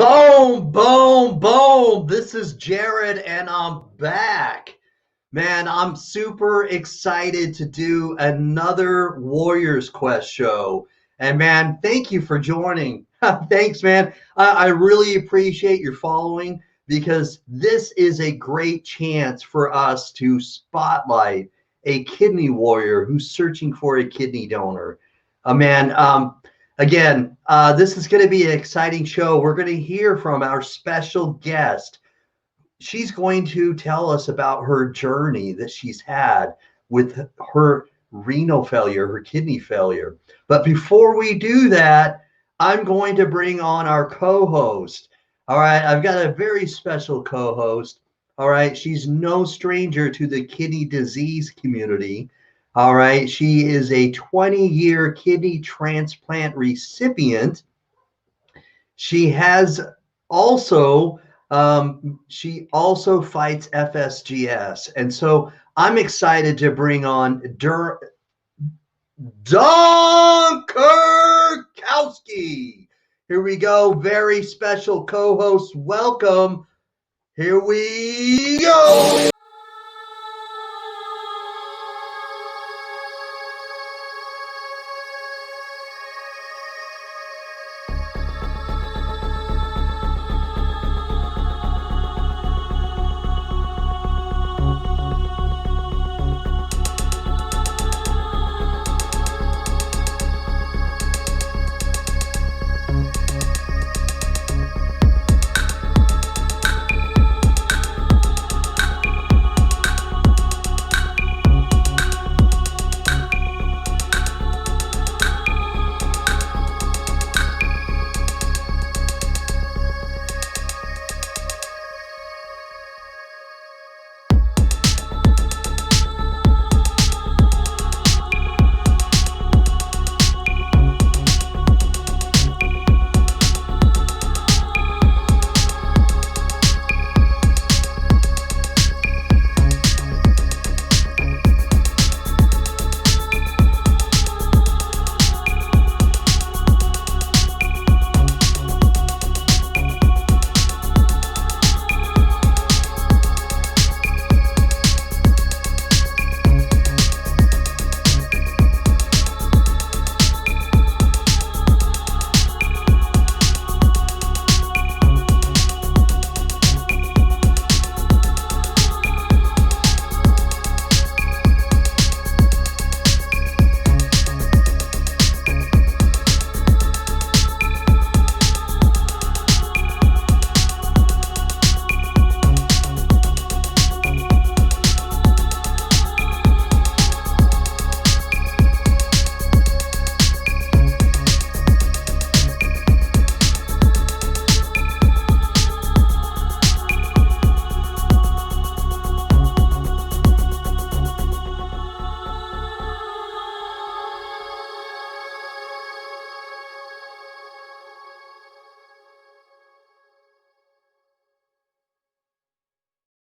Boom, boom, boom. This is Jared, and I'm back. Man, I'm super excited to do another Warriors Quest show. And man, thank you for joining. Thanks, man. I really appreciate your following because this is a great chance for us to spotlight a kidney warrior who's searching for a kidney donor. Man, again, this is going to be an exciting show. We're going to hear from our special guest. She's going to tell us about her journey that she's had with her renal failure, her kidney failure. But before we do that, I'm going to bring on our co-host. All right, I've got a very special co-host. All right, she's no stranger to the kidney disease community. All right, she is a 20-year kidney transplant recipient. She has also she also fights FSGS. And so I'm excited to bring on Don Kirkowski. Here we go. Very special co-host. Welcome. Here we go.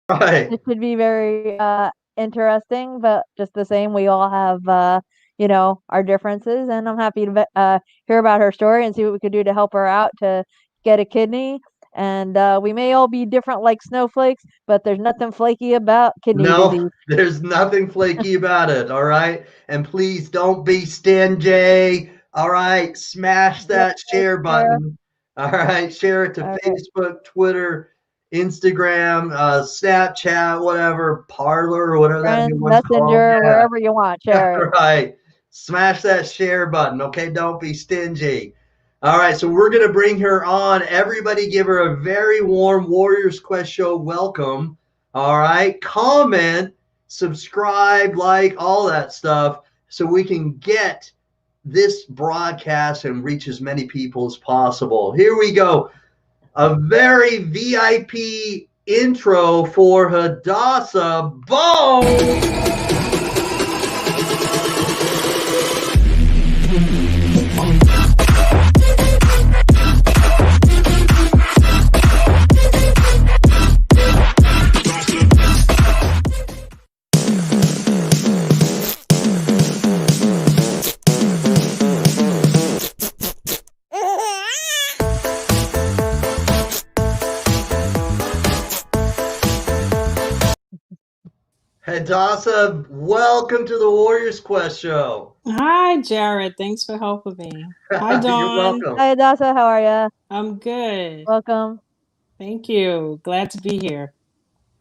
Right. It should be very interesting, but just the same, we all have you know, our differences, and I'm happy to hear about her story and see what we could do to help her out to get a kidney. And we may all be different like snowflakes, but there's nothing flaky about kidney No, disease. there's nothing flaky about it. All right. And please don't be stingy. All right. Smash that share button. All right, share it to All right. Facebook, Twitter, Instagram, Snapchat, whatever, Parlor, or whatever that new Friends, one's called. Messenger, Yeah, wherever you want, share it. right. Smash that share button, okay? Don't be stingy. All right, so we're going to bring her on. Everybody give her a very warm Warriors Quest Show welcome. All right, comment, subscribe, like, all that stuff so we can get this broadcast and reach as many people as possible. Here we go. A very VIP intro for Hadassah. Boom! Hadassah, welcome to the Warriors Quest Show. Hi, Jared. Thanks for helping me. Hi, You're Dawn. welcome. Hi, Adasa. How are you? I'm good. Welcome. Thank you. Glad to be here.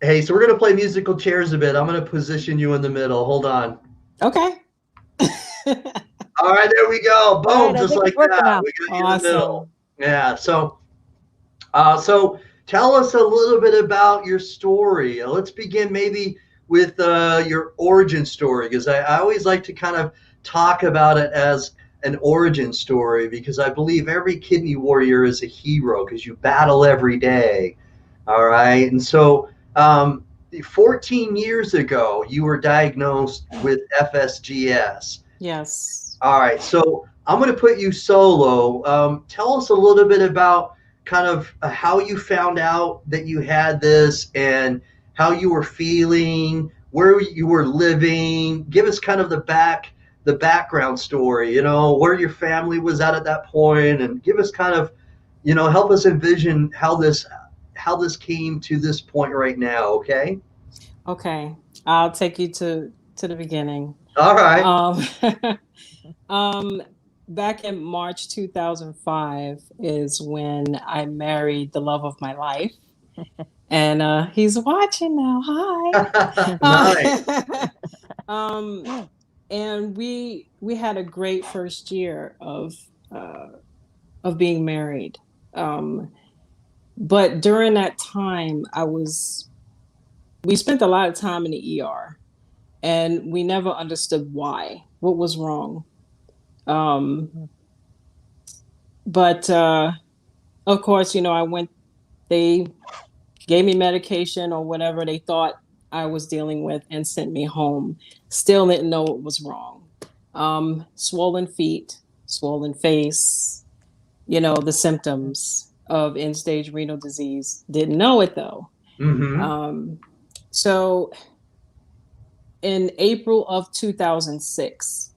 Hey, so we're going to play musical chairs a bit. I'm going to position you in the middle. Hold on. Okay. All right, there we go. Boom, All right, just like working that. now. We got you in the middle. Awesome. Yeah. So tell us a little bit about your story. Let's begin maybe with your origin story, because I always like to kind of talk about it as an origin story, because I believe every kidney warrior is a hero because you battle every day. All right. And so 14 years ago, you were diagnosed with FSGS. Yes. All right. So I'm going to put you solo. Tell us a little bit about kind of how you found out that you had this and how you were feeling, where you were living. Give us kind of the background story, you know, where your family was at that point, and give us kind of, you know, help us envision how this came to this point right now. Okay. Okay. I'll take you to the beginning. All right. Back in March 2005 is when I married the love of my life. And he's watching now. Hi. Nice. And we had a great first year of being married. But during that time, we spent a lot of time in the ER, and we never understood why, what was wrong. But of course, you know, they gave me medication or whatever they thought I was dealing with and sent me home. Still didn't know what was wrong. Swollen feet, swollen face, you know, the symptoms of end-stage renal disease. Didn't know it though. Mm-hmm. So in April of 2006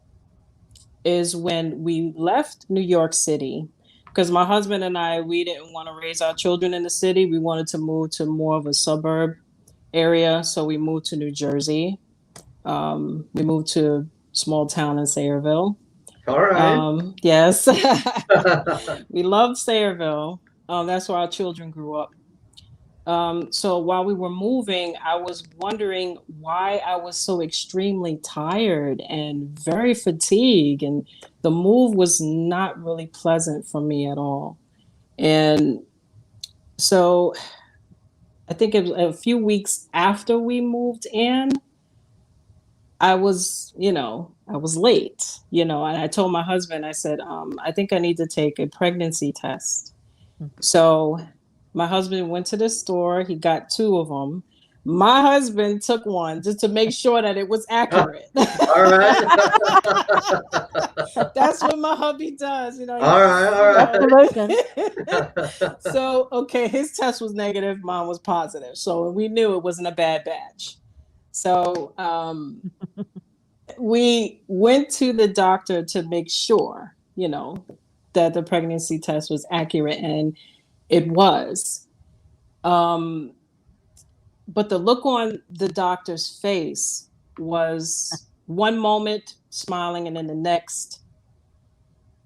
is when we left New York City, because my husband and I, we didn't want to raise our children in the city. We wanted to move to more of a suburb area. So we moved to New Jersey. We moved to a small town in Sayreville. All right. Yes. We loved Sayreville. That's where our children grew up. So while we were moving, I was wondering why I was so extremely tired and very fatigued, and the move was not really pleasant for me at all. And so I think it was a few weeks after we moved in, I was late, and I told my husband, I said, I think I need to take a pregnancy test. So my husband went to the store. He got 2 of them. My husband took one just to make sure that it was accurate. All right. That's what my hubby does, you know. All right. So, okay, his test was negative. Mine was positive. So we knew it wasn't a bad batch. So we went to the doctor to make sure, that the pregnancy test was accurate, and it was. But the look on the doctor's face was one moment smiling, and then the next,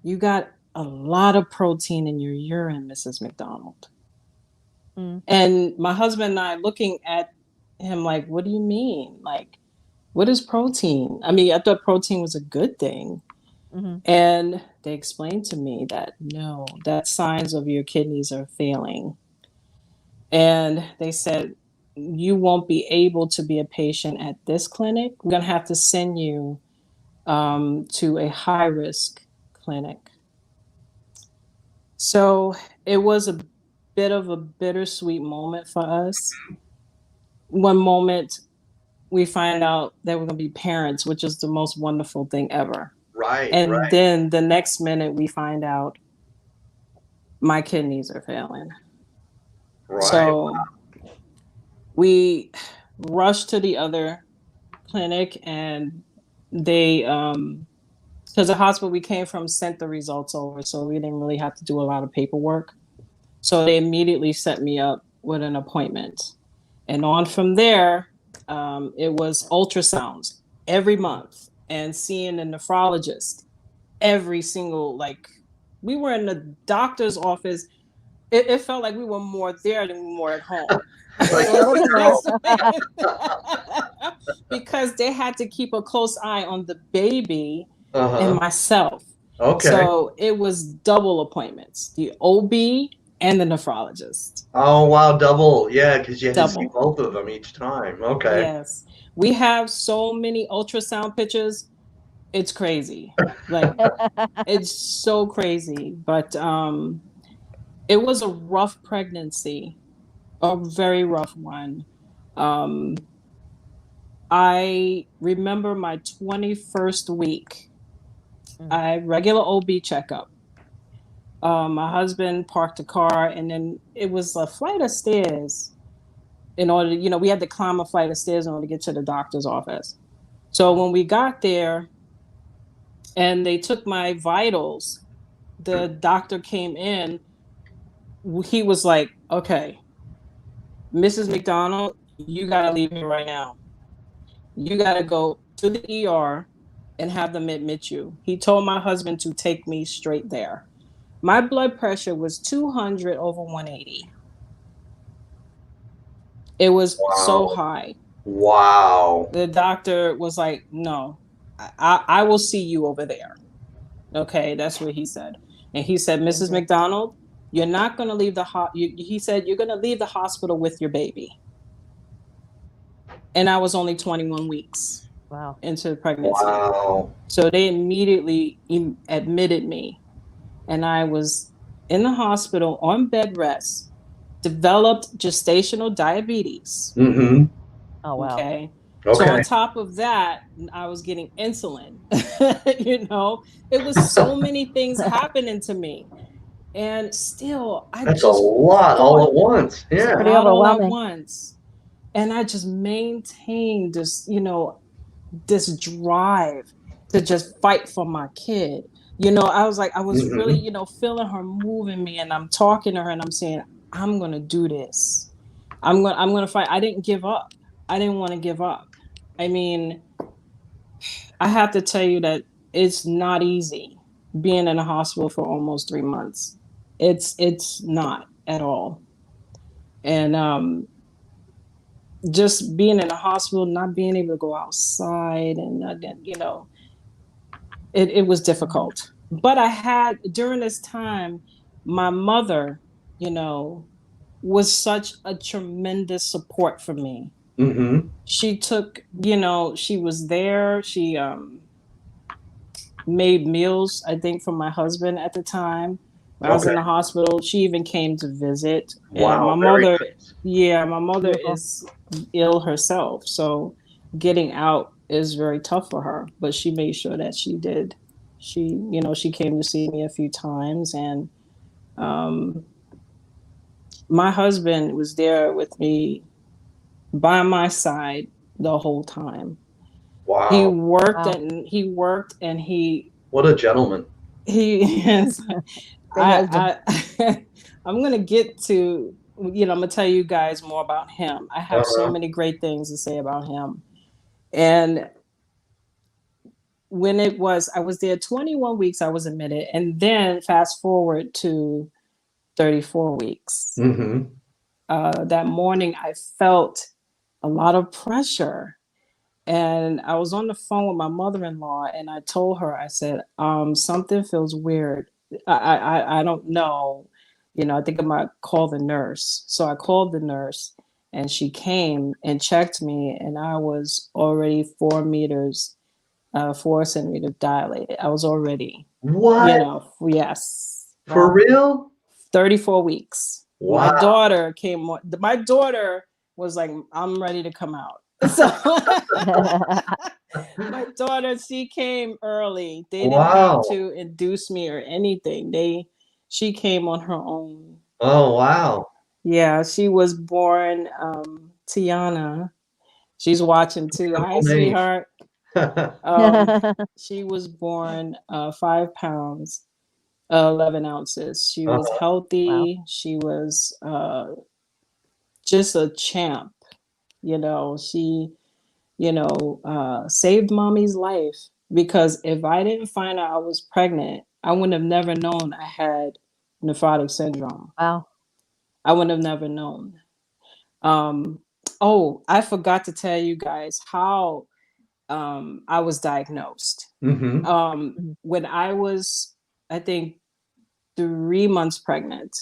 you got a lot of protein in your urine, Mrs. McDonald. Mm. And my husband and I looking at him like, what do you mean? Like, what is protein? I mean, I thought protein was a good thing. Mm-hmm. And they explained to me that no, that signs of your kidneys are failing. And they said, you won't be able to be a patient at this clinic. We're going to have to send you to a high risk clinic. So it was a bit of a bittersweet moment for us. One moment we find out that we're going to be parents, which is the most wonderful thing ever. Right. And then the next minute we find out my kidneys are failing. Right. So we rushed to the other clinic, and they because the hospital we came from sent the results over, so we didn't really have to do a lot of paperwork. So they immediately set me up with an appointment, and on from there, it was ultrasounds every month and seeing a nephrologist every single, like, we were in the doctor's office. It felt like we were more there than we were at home. Because they had to keep a close eye on the baby and myself. Okay. So it was double appointments, the OB and the nephrologist. Oh, wow, double. Yeah, because you had to see Double. both of them each time. Okay. Yes. We have so many ultrasound pictures. It's crazy. Like, it's so crazy. But it was a rough pregnancy, a very rough one. I remember my 21st week. I regular OB checkup. My husband parked the car, and then it was a flight of stairs. In order to, we had to climb a flight of stairs in order to get to the doctor's office. So when we got there and they took my vitals, the doctor came in. He was like, okay, Mrs. McDonald, you got to leave here right now. You got to go to the ER and have them admit you. He told my husband to take me straight there. My blood pressure was 200 over 180. It was so high. Wow. The doctor was like, no, I will see you over there. Okay, that's what he said. And he said, Mrs. McDonald, you're not going to leave he said, you're going to leave the hospital with your baby. And I was only 21 weeks into the pregnancy. Wow. So they immediately admitted me. And I was in the hospital on bed rest, developed gestational diabetes. Mm-hmm. Oh, wow. Okay. So on top of that, I was getting insulin. It was so many things happening to me. And still, That's a lot all at once. Yeah. Pretty overwhelming. All at once. And I just maintained this, this drive to just fight for my kid. I was like, I was really, feeling her moving me, and I'm talking to her and I'm saying, I'm going to do this. I'm going to fight. I didn't give up. I didn't want to give up. I mean, I have to tell you that it's not easy being in a hospital for almost 3 months. It's not at all. And just being in a hospital, not being able to go outside, and it was difficult. But I had, during this time, my mother, was such a tremendous support for me. Mm-hmm. She took, she was there. She made meals, I think, for my husband at the time. When I was in the hospital, she even came to visit. Wow. And my mother is ill herself. So getting out is very tough for her. But she made sure that she did. She came to see me a few times. And my husband was there with me by my side the whole time. Wow. He worked and he. What a gentleman. He is. I'm going to get to, I'm going to tell you guys more about him. I have so many great things to say about him. And when I was there 21 weeks, I was admitted. And then fast forward to 34 weeks. Mm-hmm. That morning, I felt a lot of pressure. And I was on the phone with my mother-in-law, and I told her, I said, something feels weird. I don't know. I think I might call the nurse. So I called the nurse, and she came and checked me, and I was already 4 centimeters dilated. I was already, What? yes. For real? 34 weeks. My Wow. daughter came on. My daughter was like, I'm ready to come out. So my daughter, she came early. They didn't have to induce me or anything. She came on her own. Oh, wow. Yeah, she was born Tiana. She's watching too. Hi, sweetheart. She was born 5 pounds, 11 ounces. She was healthy. Wow. She was just a champ. She saved mommy's life, because if I didn't find out I was pregnant, I would have never known I had nephrotic syndrome. Wow. I would have never known. I forgot to tell you guys how I was diagnosed. Mm-hmm. When I was, I think, 3 months pregnant,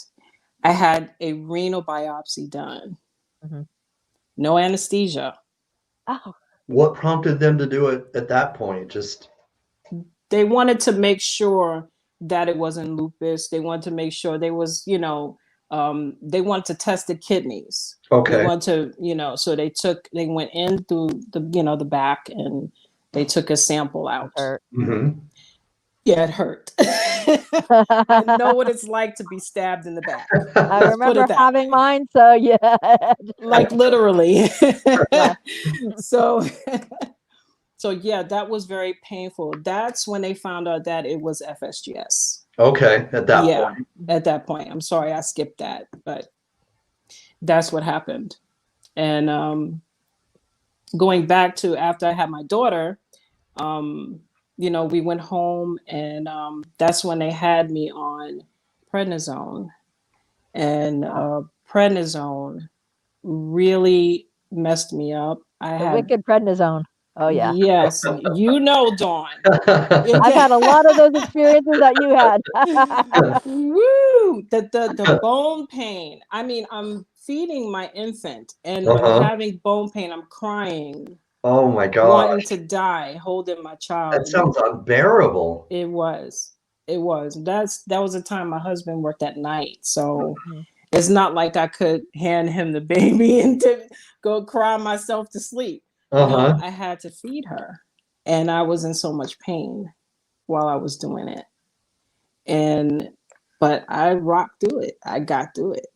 I had a renal biopsy done. Mm-hmm. No anesthesia. Oh. What prompted them to do it at that point? They wanted to make sure that it wasn't lupus. They wanted to make sure they wanted to test the kidneys. Okay. They want to, so they went in through the back, and they took a sample out. Mm-hmm. Yeah, it hurt. I know what it's like to be stabbed in the back. I remember having mine, so yeah. Like literally. So yeah, that was very painful. That's when they found out that it was FSGS. Okay, at that point. At that point. I'm sorry I skipped that, but that's what happened. And going back to after I had my daughter, we went home, and that's when they had me on prednisone. And prednisone really messed me up. Wicked prednisone. Oh yeah. Yes, Dawn. I've had a lot of those experiences that you had. Woo! The bone pain. I mean, I'm feeding my infant, and I'm having bone pain. I'm crying. Oh my God. Wanting to die, holding my child. That sounds unbearable. It was. That was the time my husband worked at night, so it's not like I could hand him the baby and to go cry myself to sleep. No, I had to feed her, and I was in so much pain while I was doing it. But I rocked through it. I got through it,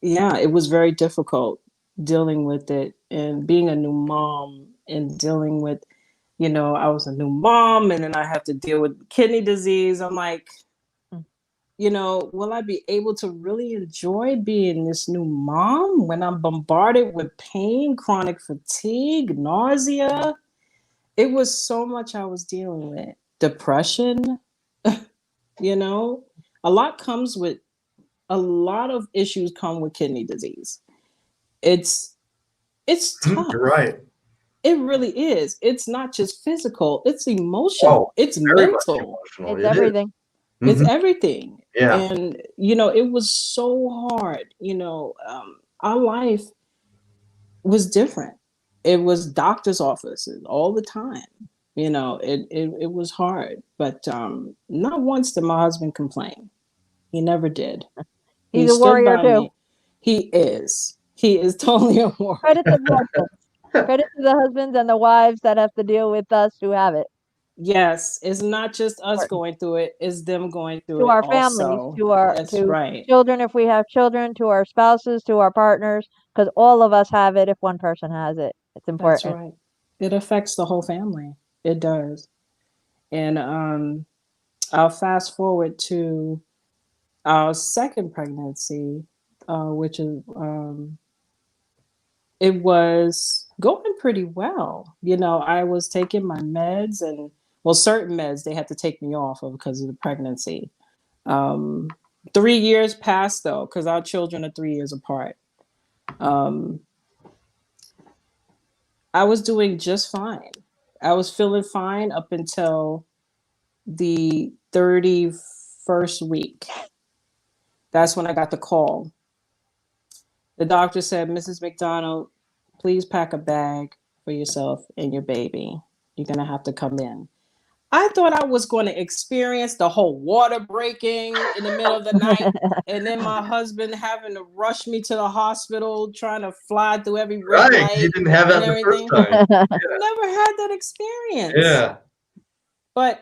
it was very difficult dealing with it, and being a new mom, and dealing with, I was a new mom, and then I have to deal with kidney disease. I'm like, will I be able to really enjoy being this new mom when I'm bombarded with pain, chronic fatigue, nausea? It was so much I was dealing with. Depression, a lot of issues come with kidney disease. It's tough. You're right. It really is. It's not just physical, it's emotional. It's mental. It's everything. It's everything. Yeah. And it was so hard. Our life was different. It was doctor's offices all the time. It was hard. But not once did my husband complain. He never did. He's a warrior too. Me. He is totally a warrior. Credit to the husbands. Credit to the husbands and the wives that have to deal with us who have it. Yes, it's not just us going through it, it's them going through it to our families, also. to our right. children if we have children, to our spouses, to our partners, because all of us have it if one person has it. It's important. That's right. It affects the whole family. It does. And I'll fast forward to our second pregnancy, which is It was going pretty well. I was taking my meds, and well, certain meds they had to take me off of because of the pregnancy. 3 years passed though, because our children are 3 years apart. I was doing just fine. I was feeling fine up until the 31st week. That's when I got the call. The doctor said, Mrs. McDonald, please pack a bag for yourself and your baby. You're going to have to come in. I thought I was going to experience the whole water breaking in the middle of the night, and then my husband having to rush me to the hospital, trying to fly through every red light. You didn't have that the first time. Yeah. Never had that experience. Yeah. But,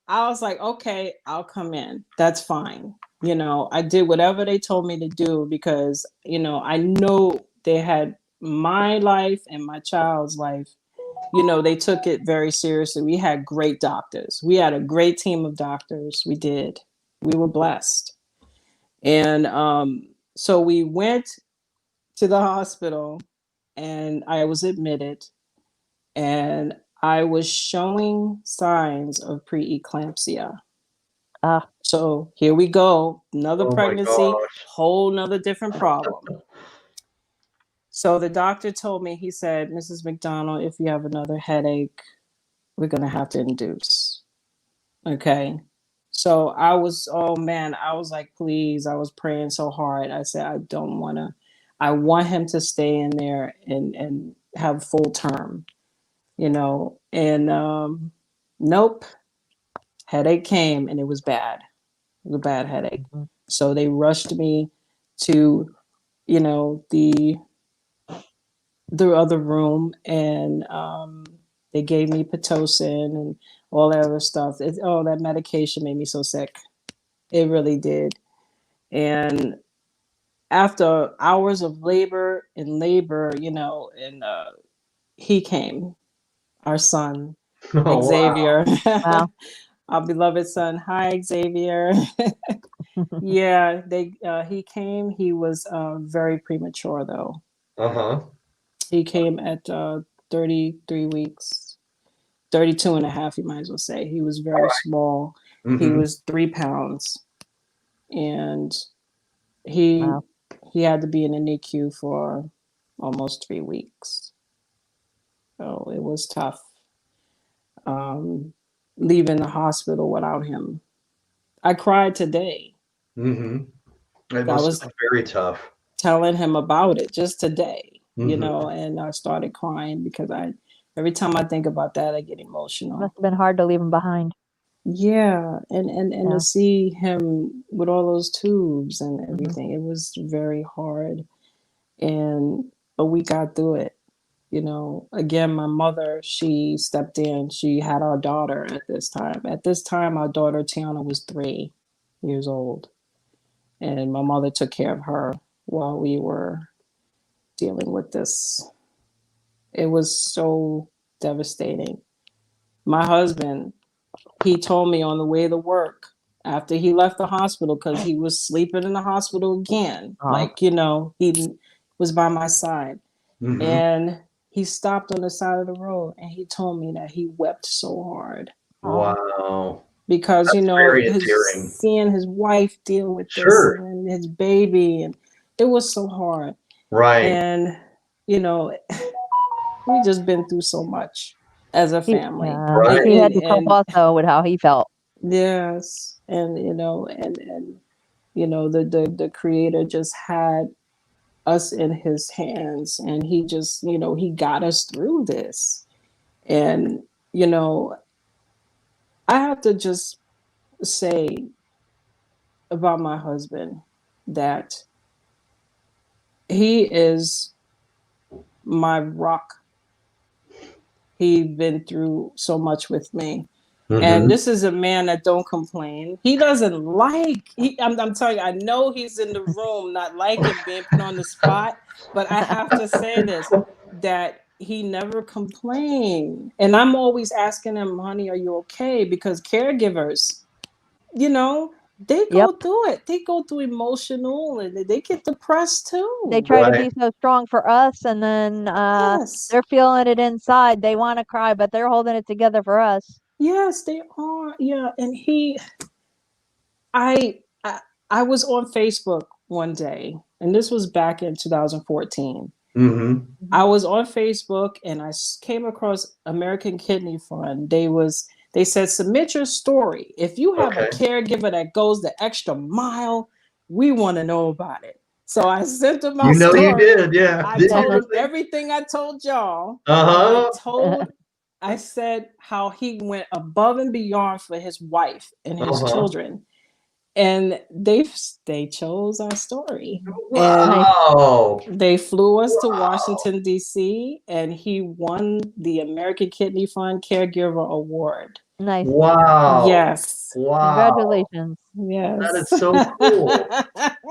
I was like, okay, I'll come in. That's fine. I did whatever they told me to do because, I know they had my life and my child's life. They took it very seriously. We had great doctors. We had a great team of doctors. We did. We were blessed. And so we went to the hospital and I was admitted, and I was showing signs of preeclampsia. So here we go. Another pregnancy, whole nother different problem. So the doctor told me, he said, Mrs. McDonald, if you have another headache, we're going to have to induce. Okay. So I was, oh man, I was like, please, I was praying so hard. I said, I don't want to, I want him to stay in there and have full term, and nope. Headache came and it was bad. It was a bad headache. So they rushed me to, the other room, and they gave me Pitocin and all that other stuff. That medication made me so sick. It really did. And after hours of labor, he came, our son, Xavier. Wow. Our beloved son. Hi, Xavier. Yeah, he came. He was very premature though. He came at 33 weeks, 32 and a half, you might as well say. He was very small. He was 3 pounds. And he had to be in the NICU for almost 3 weeks. So it was tough. Leaving the hospital without him. I cried today. It was very tough. Telling him about it just today, and I started crying because every time I think about that, I get emotional. Must have been hard to leave him behind. Yeah, and to see him with all those tubes and everything, it was very hard. But we got through it. Again, my mother, she stepped in. She had our daughter at this time. At this time, our daughter, Tiana, was 3 years old. And my mother took care of her while we were dealing with this. It was so devastating. My husband, he told me on the way to work, after he left the hospital, because he was sleeping in the hospital again. He was by my side. And he stopped on the side of the road and he told me that he wept so hard. Wow. Because, seeing his wife deal with this and his baby, and it was so hard. Right. And, we just been through so much as a family. Right. He had to cope also with how he felt. Yes. And, the Creator just had us in his hands, and he just, he got us through this. And, I have to just say about my husband that he is my rock. He's been through so much with me. And this is a man that don't complain. He doesn't like, I'm telling you, I know he's in the room not liking being put on the spot, but I have to say this, that he never complained. And I'm always asking him, honey, are you okay? Because caregivers, they go Yep. through it. They go through emotional and they get depressed too. They try to be Right. so strong for us, and then Yes. they're feeling it inside. They want to cry, but they're holding it together for us. Yes, they are. Yeah. And I, I was on Facebook one day, and this was back in 2014. Mm-hmm. I was on Facebook and I came across American Kidney Fund. They said submit your story. If you have a Okay. caregiver that goes the extra mile, we want to know about it. So I sent them my You know you story. did, yeah. I Did you told them really? everything I told y'all. Uh-huh. And I said how he went above and beyond for his wife and his Uh-huh. children. And they chose our story. Wow. And they flew us to Wow. Washington, D.C., and he won the American Kidney Fund Caregiver Award. Nice. Wow. Yes. Wow. Congratulations. Yes. That is so cool.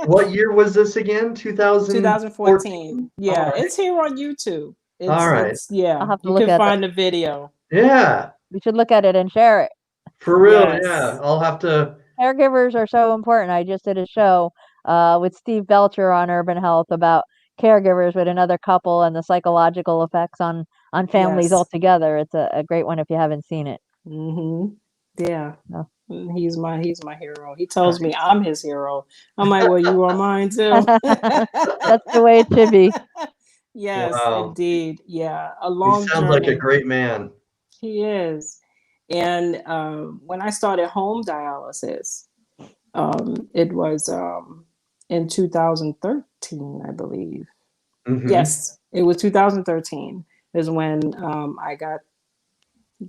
What year was this again? 2014. Yeah, All right. it's here on YouTube. All right. I'll have to You look can at find the video. Yeah. We should look at it and share it. For real, Yes. yeah. I'll have to. Caregivers are so important. I just did a show with Steve Belcher on Urban Health about caregivers with another couple and the psychological effects on families Yes. altogether. It's a great one if you haven't seen it. Mm-hmm. Yeah. No. He's my hero. He tells me I'm his hero. I'm like, well, you are mine too. That's the way it should be. Yes, Wow. indeed. Yeah, a He long sounds journey. like a great man. He is. And when I started home dialysis, it was in 2013, I believe. Mm-hmm. Yes, it was 2013 is when I got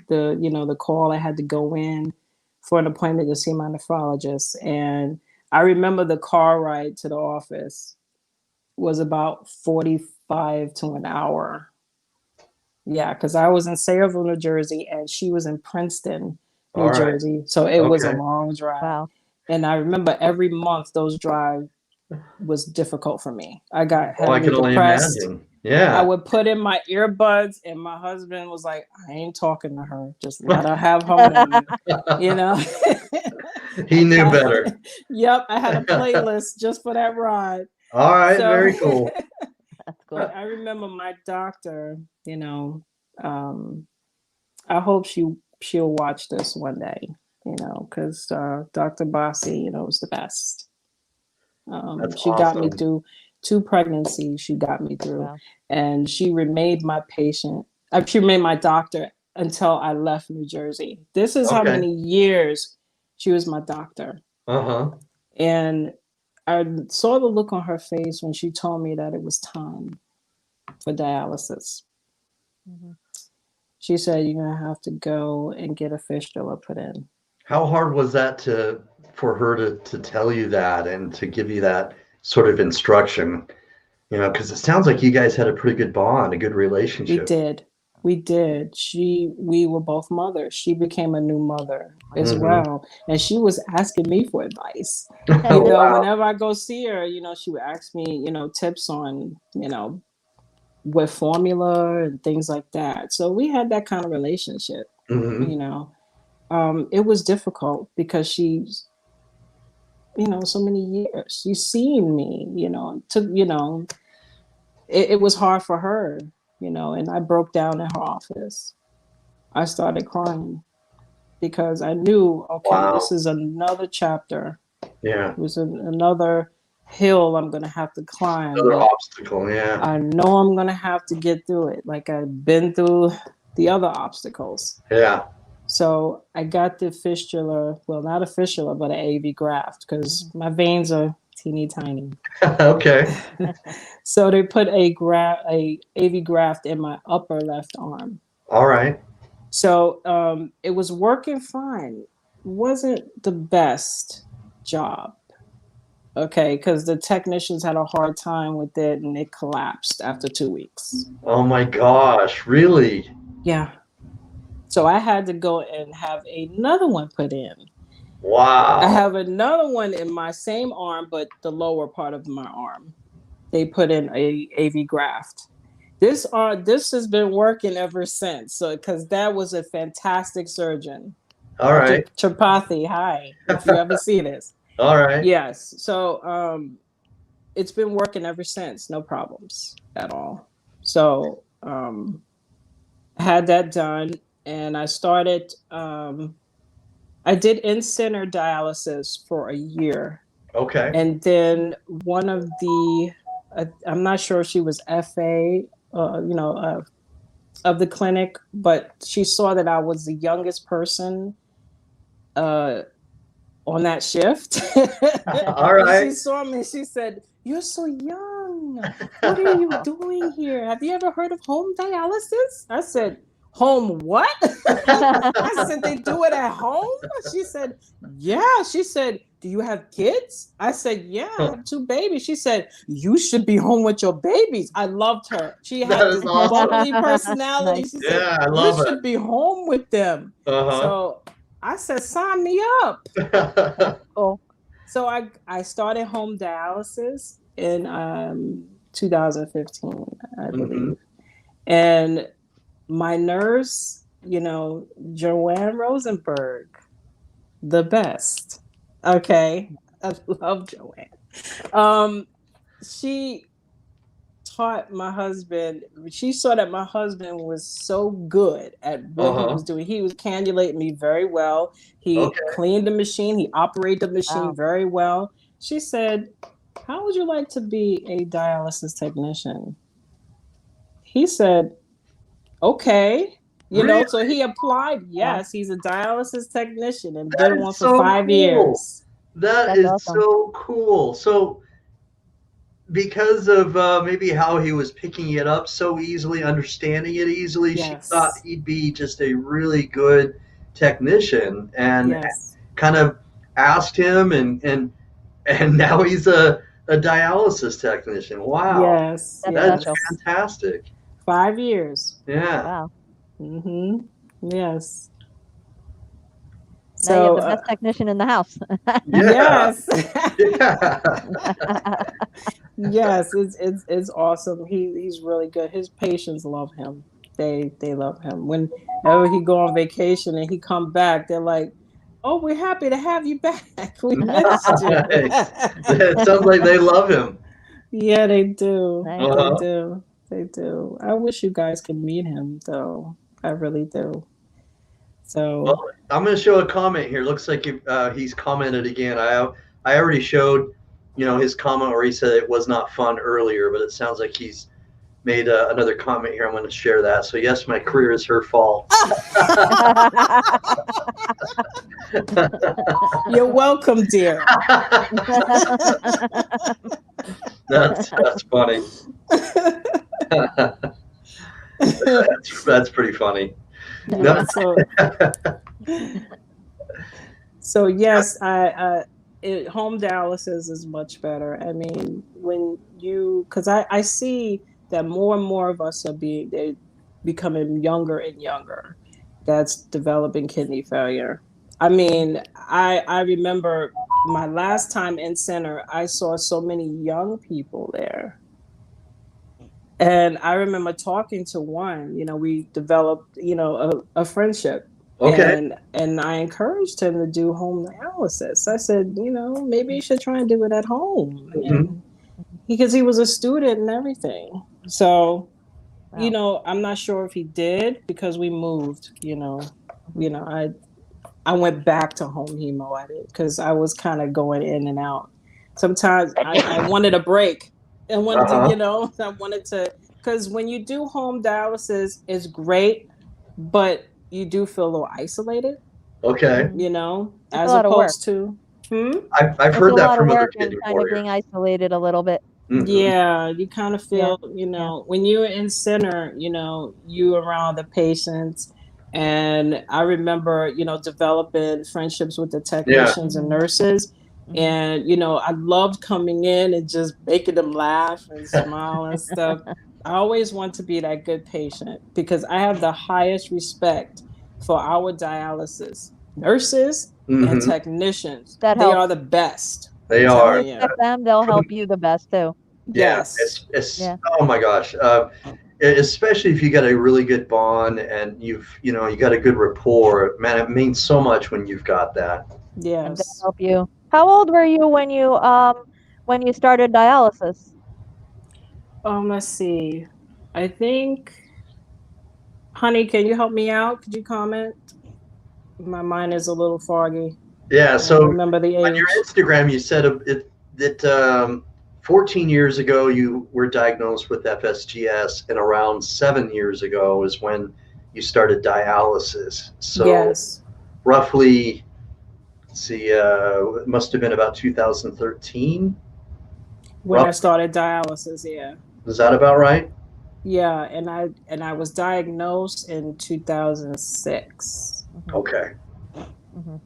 the call. I had to go in for an appointment to see my nephrologist. And I remember the car ride to the office was about 45 to an hour. Yeah, because I was in Sayreville, New Jersey, and she was in Princeton, New All right. Jersey. So it was a Okay. long drive. Wow. And I remember every month those drives was difficult for me. I got Oh, I heavily can only depressed. imagine. Yeah. I would put in my earbuds, and my husband was like, I ain't talking to her. Just let her have her moment. You know? He knew better. Yep, I had a playlist just for that ride. All right, very cool. That's cool. But I remember my doctor, I hope she'll watch this one day, because Dr. Bossy, was the best. That's she got me awesome. through 2 pregnancies. She got me through, Wow. and she remained my patient. She remained my doctor until I left New Jersey. This is how Okay. many years she was my doctor. Uh-huh. And I saw the look on her face when she told me that it was time for dialysis. Mm-hmm. She said, you're going to have to go and get a fistula put in. How hard was that for her to tell you that and to give you that sort of instruction? Because it sounds like you guys had a pretty good bond, a good relationship. We did. We were both mothers. She became a new mother as well. And she was asking me for advice. Wow. Whenever I go see her, she would ask me, tips on, with formula and things like that. So we had that kind of relationship. Mm-hmm. It was difficult because she's, so many years. She's seen me, it was hard for her, and I broke down in her office. I started crying because I knew, okay, this is another chapter. Yeah. It was another hill I'm going to have to climb. Another obstacle, yeah. I know I'm going to have to get through it. Like I've been through the other obstacles. Yeah. So I got the fistula, well, not a fistula, but an AV graft because my veins are teeny tiny. Okay. So they put a AV graft in my upper left arm. All right. So it was working fine. Wasn't the best job. Okay, because the technicians had a hard time with it and it collapsed after 2 weeks. Oh my gosh, really? Yeah. So I had to go and have another one put in. Wow. I have another one in my same arm, but the lower part of my arm. They put in a AV graft. This has been working ever since. So because that was a fantastic surgeon. All right. Tripathi, hi, if you ever see this. All right. Yes. So it's been working ever since. No problems at all. So I had that done, and I started. I did in-center dialysis for a year, Okay. and then one of the, I'm not sure if she was FA, of the clinic, but she saw that I was the youngest person on that shift. All And she right. saw me. She said, "You're so young. What are you doing here? Have you ever heard of home dialysis?" I said, "Home what?" I said, "They do it at home?" She said, "Yeah." She said, "Do you have kids?" I said, "Yeah, I have 2 babies." She said, "You should be home with your babies." I loved her. She That had is this awesome. bubbly personality. Nice. She said, Yeah, I "You love should be home with them." it. So I said, "Sign me up." Uh-huh. Cool. So I started home dialysis in 2015, I hmm believe. And my nurse, Joanne Rosenberg, the best. Okay. I love Joanne. She taught my husband, she saw that my husband was so good at what he Uh-huh. was doing. He was cannulating me very well. He Okay. cleaned the machine, he operated the machine Wow. very well. She said, "How would you like to be a dialysis technician?" He said, "Okay." Really? So he applied. Yeah. Yes, he's a dialysis technician and That been is one for so 5 cool. years. That That's is awesome. so cool. So because of maybe how he was picking it up so easily, understanding it easily, she thought Yes. he'd be just a really good technician and Yes. kind of asked him and now he's a dialysis technician. Wow. Yes. That's That's special. Yes. fantastic. 5 years. Yeah. Wow. Mm-hmm. Yes. Now you have So, the best technician in the house. Yeah. yes, Yeah. yes, it's awesome. He's really good. His patients love him. They love him. Whenever he go on vacation and he come back, they're like, "Oh, we're happy to have you back. We missed you." Nice. It sounds like they love him. Yeah, they do. Nice. They Uh-huh. do. They do. I wish you guys could meet him, though. I really do. Well, So, I'm going to show a comment here. Looks like he's commented again. I already showed, his comment where he said it was not fun earlier, but it sounds like he's made another comment here. I'm going to share that. So yes, my career is her fault. you're welcome, dear. That's funny. That's pretty funny. Yeah, No, so yes, home dialysis is much better. I mean, because I see that more and more of us they becoming younger and younger. That's developing kidney failure. I mean, I remember my last time in center, I saw so many young people there. And I remember talking to one, we developed, a friendship, okay. and I encouraged him to do home dialysis. I said, maybe you should try and do it at home. Mhm. And because he was a student and everything. So, Wow. I'm not sure if he did because we moved, I went back to home hemo at it because I was kind of going in and out. Sometimes I wanted a break. I wanted to, Uh-huh. I wanted to, because when you do home dialysis, it's great, but you do feel a little isolated, Okay. It's a as lot of work. opposed to, I've It's heard a that lot of from other work and kidney kind of warriors. being isolated a little bit. Hmm yeah, you kind of Yeah. feel, when you're in center, you around the patients. And I remember, developing friendships with the Yeah. technicians and nurses. Mhm. And, I loved coming in and just making them laugh and smile and stuff. I always want to be that good patient because I have the highest respect for our dialysis nurses and hmm technicians. That They are helps. the best. They I'm When you are. telling you. respect them, they'll help you the best too. Yeah. Yes. It's Yeah. oh my gosh. Especially if you got a really good bond and you got a good rapport, man, it means so much when you've got that. And they'll Yes. help you. How old were you when you started dialysis? Let's see. I think, honey, can you help me out? Could you comment? My mind is a little foggy. Yeah. I don't So remember the on your age. Instagram, you said that 14 years ago you were diagnosed with FSGS, and around 7 years ago is when you started dialysis. So Yes, roughly, let's see, it must have been about 2013. when I Roughly, started dialysis, yeah. is that about right? Yeah, and I was diagnosed in 2006. Mhm, Okay. mhm.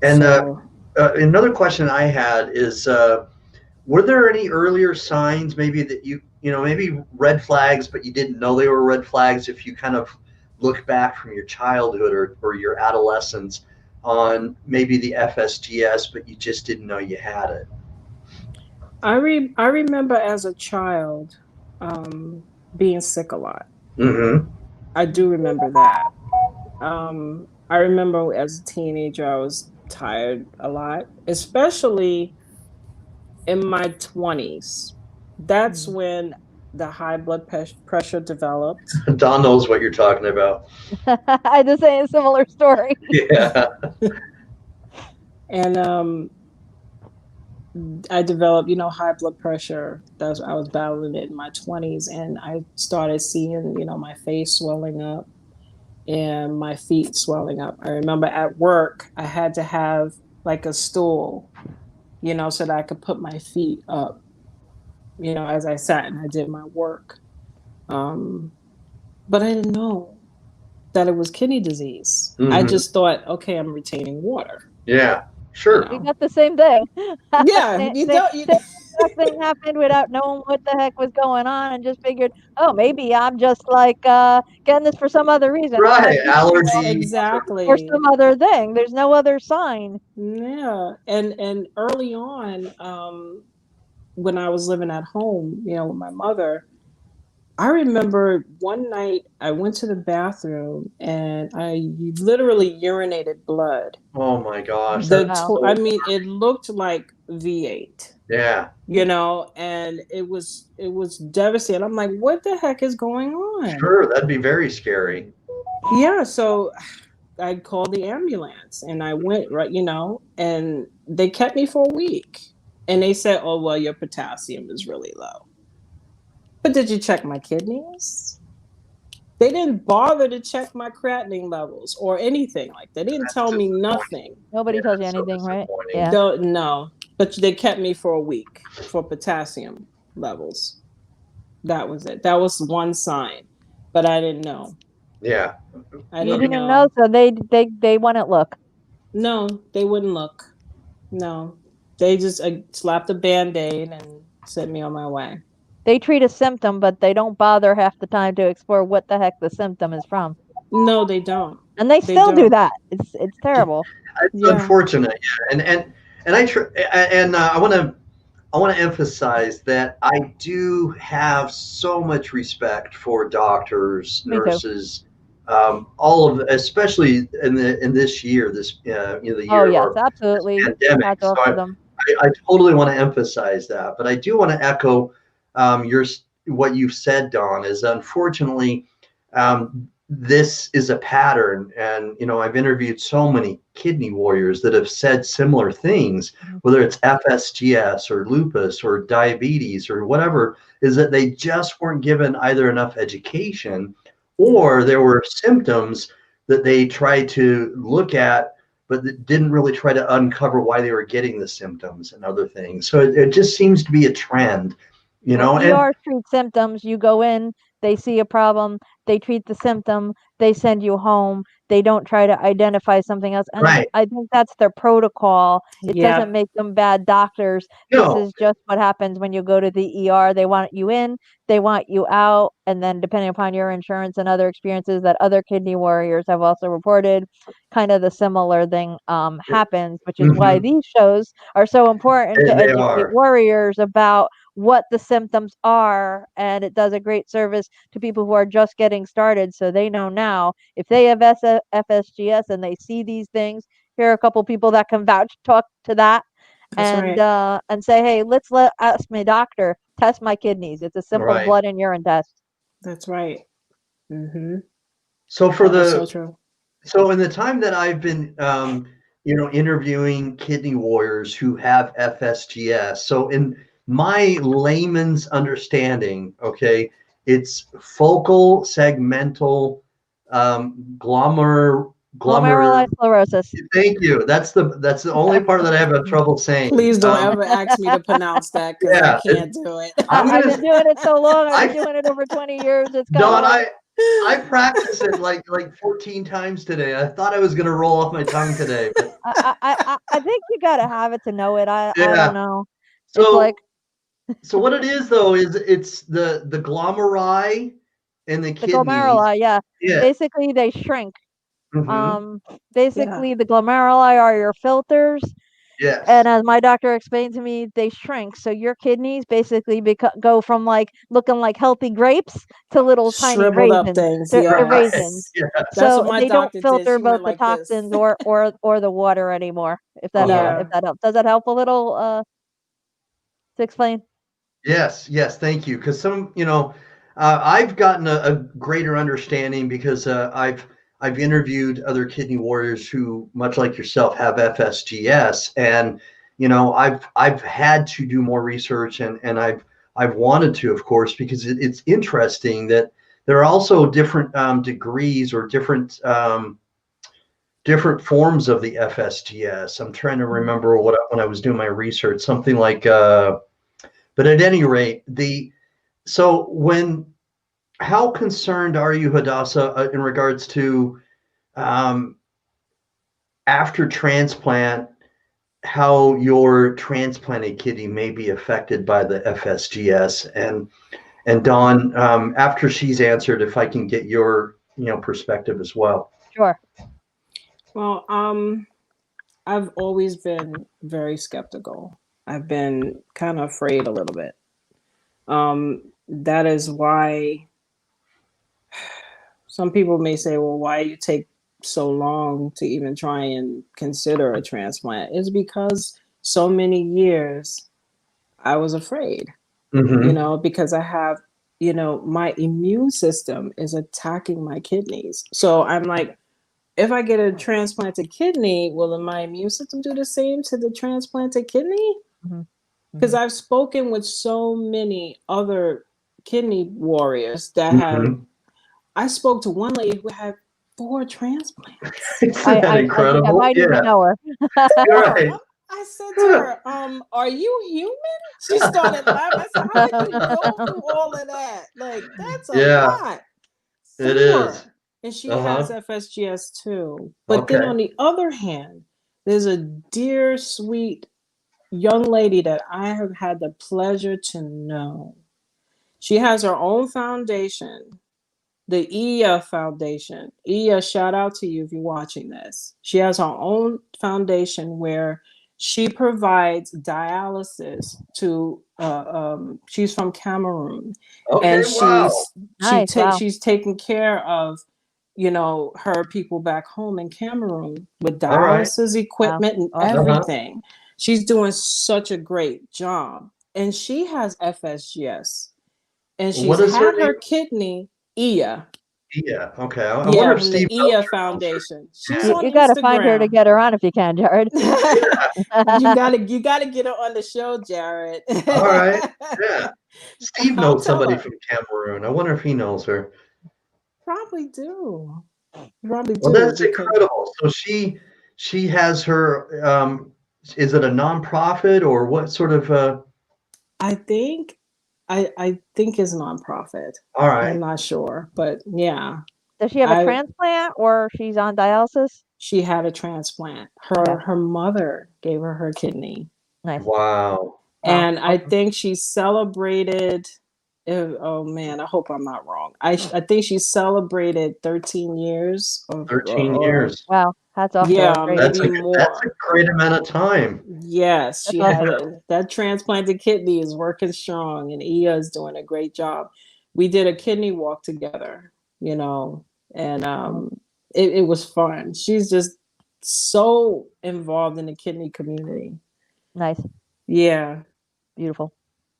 And So another question I had is, were there any earlier signs maybe that maybe red flags, but you didn't know they were red flags if you kind of look back from your childhood or your adolescence on maybe the FSGS, but you just didn't know you had it? I remember as a child being sick a lot. Mm-hmm. I do remember that. I remember as a teenager I was tired a lot, especially in my 20s. That's Mhm. when the high blood pressure developed. Don knows what you're talking about. I had to say a similar story. Yeah. And I developed, high blood pressure. I was battling it in my 20s, and I started seeing, my face swelling up and my feet swelling up. I remember at work, I had to have like a stool, so that I could put my feet up, as I sat and I did my work. Um, but I didn't know that it was kidney disease. I Mm-hmm. just thought, okay, I'm retaining water, Yeah. you Sure. We know. got the same thing. Yeah, Same, same, same exact thing happened without knowing what the heck was going on, and just figured, oh, maybe I'm just like getting this for some other reason. I'm Right. not treating myself Allergies. for exactly. some other thing. There's no other sign. Yeah, and early on, when I was living at home, with my mother, I remember one night I went to the bathroom and I literally urinated blood. Oh my gosh, that's Wow. I so. mean, it looked like V8, Yeah. and it was devastating. I'm like, what the heck is going on? Sure. That'd be very scary. Yeah, so I called the ambulance and I went, right, and they kept me for a week. And they said, oh, well, your potassium is really low. But did you check my kidneys? They didn't bother to check my creatinine levels or anything like that. They didn't That's tell me disappointing. nothing. Nobody Yeah, tells you that's so anything, right? disappointing. Yeah. Don't no. But they kept me for a week for potassium levels. That was it. That was one sign. But I didn't know. Yeah. I You didn't didn't know, know. so they wouldn't look. No, they wouldn't look. No. They just slapped a band-aid and sent me on my way. They treat a symptom, but they don't bother half the time to explore what the heck the symptom is from. No, they don't. And they They still do don't. that. It's terrible. It's Yeah. unfortunate, yeah. And I want to emphasize that I do have so much respect for doctors, Me too. nurses, all of, especially in this year, the Oh year of yes, our absolutely. pandemic. Hats So off to them. I totally want to emphasize that, but I do want to echo your what you've said, Don. Is unfortunately, this is a pattern, and I've interviewed so many kidney warriors that have said similar things, Mhm. whether it's FSGS or lupus or diabetes or whatever, is that they just weren't given either enough education, or there were symptoms that they tried to look at but didn't really try to uncover why they were getting the symptoms and other things. So it just seems to be a trend, Well, and ERs treat symptoms. You go in, they see a problem, they treat the symptom, they send you home. They don't try to identify something else. And right. I think that's their protocol. It doesn't Yep. make them bad doctors. This No, is just what happens when you go to the ER. They want you in, they want you out. And then, depending upon your insurance and other experiences that other kidney warriors have also reported, kind of the similar thing happens, which is why mhm, these shows are so important to they educate are. warriors about what the symptoms are, and it does a great service to people who are just getting started, so they know now if they have FSGS and they see these things, here are a couple people that can talk to that, That's and right. and say, hey, let's ask my doctor test my kidneys. It's a simple Right. blood and urine test. That's right. Mm-hmm. So for That is so the true. so in the time that I've been interviewing kidney warriors who have FSGS, so in my layman's understanding, okay, it's focal segmental glomer. Glomerulosclerosis. Thank you. That's the only part that I have trouble saying. Please don't ever ask me to pronounce that because I Yeah, can't do it. I'm I've gonna. been doing it so long. I've been I doing it over 20 years. It's come Don, on. I practiced it like 14 times today. I thought I was gonna roll off my tongue today, but I think you gotta have it to know it. I don't yeah. know. It's like So so what it is though is it's the glomeruli in the the kidneys. glomeruli, yeah. Yeah. Basically, they shrink. Hmm. Um, Yeah. basically, the glomeruli are your filters, and Yes. as my doctor explained to me, they shrink. So your kidneys basically go from like looking like healthy grapes to little tiny Shriveled up raisins. things. They're Right. raisins. Yes. Yeah. That's So what my they don't doctor did. filter She both went the like this. toxins or the water anymore. Uh-huh. If that helps. Does that help a little to explain? Yes, yes, thank you. Because I've gotten a greater understanding because I've interviewed other kidney warriors who, much like yourself, have FSGS, and I've had to do more research, and I've wanted to, of course, because it's interesting that there are also different degrees or different forms of the FSGS. I'm trying to remember when I was doing my research, something like. But at any rate, the so when how concerned are you, Hadassah, in regards to um, after transplant, how your transplanted kidney may be affected by the FSGS? And Dawn, after she's answered, if I can get your perspective as well. Sure. Well, I've always been very skeptical. I've been kind of afraid a little bit. That is why some people may say, well, why you take so long to even try and consider a transplant? It's because so many years I was afraid, Mm-hmm. because I have, my immune system is attacking my kidneys. So I'm like, if I get a transplanted kidney, will my immune system do the same to the transplanted kidney? Hmm. Because Hmm. I've spoken with so many other kidney warriors that have. Mm-hmm. I spoke to one lady who had 4 transplants. Isn't that I think I incredible? might even Yeah, know her. you're right. I said to her, are you human? She started laughing. I said, how did you go through all of that? Like, that's a Yeah, lot. it is. 4. And she has Uh-huh. FSGS too. But then Okay. on the other hand, there's a dear, sweet young lady that I have had the pleasure to know. She has her own foundation, the Iya Foundation. Iya, shout out to you if you're watching this. She has her own foundation where she provides dialysis to. She's from Cameroon, Okay. and Wow. Nice. Wow. she's taking care of her people back home in Cameroon with All right. dialysis Wow. equipment and Awesome. Uh-huh. everything. She's doing such a great job, and she has FSGS, and What she's is her had name? her kidney. Iya. Yeah. Okay. I wonder Yeah, if from the Steve knows Iya her. Foundation. She's You, Yeah. on you got to find her to Instagram. get her on if you can, Jared. Yeah. You gotta get her on the show, Jared. All right. Yeah. Steve I'll knows tell somebody her. from Cameroon. I wonder if he knows her. Probably do. Probably Well, do that's because incredible. So she has her is it a nonprofit or what sort of I think I think it's nonprofit. all right. I'm not sure, but yeah, Does she have a I transplant or she's on dialysis? she had a transplant. Okay. Her mother gave her kidney. Nice. Wow. Wow. And I Awesome. think she celebrated. Oh man, I hope I'm not wrong. I think she celebrated 13 years of, 13 or years. Wow. Hats off to her. yeah, Great. maybe That's a more. great amount of time. Yes, That's she had awesome. that transplanted kidney is working strong, and Ia is doing a great job. We did a kidney walk together, and Mhm. it was fun. She's just so involved in the kidney community. Nice. Yeah. Beautiful.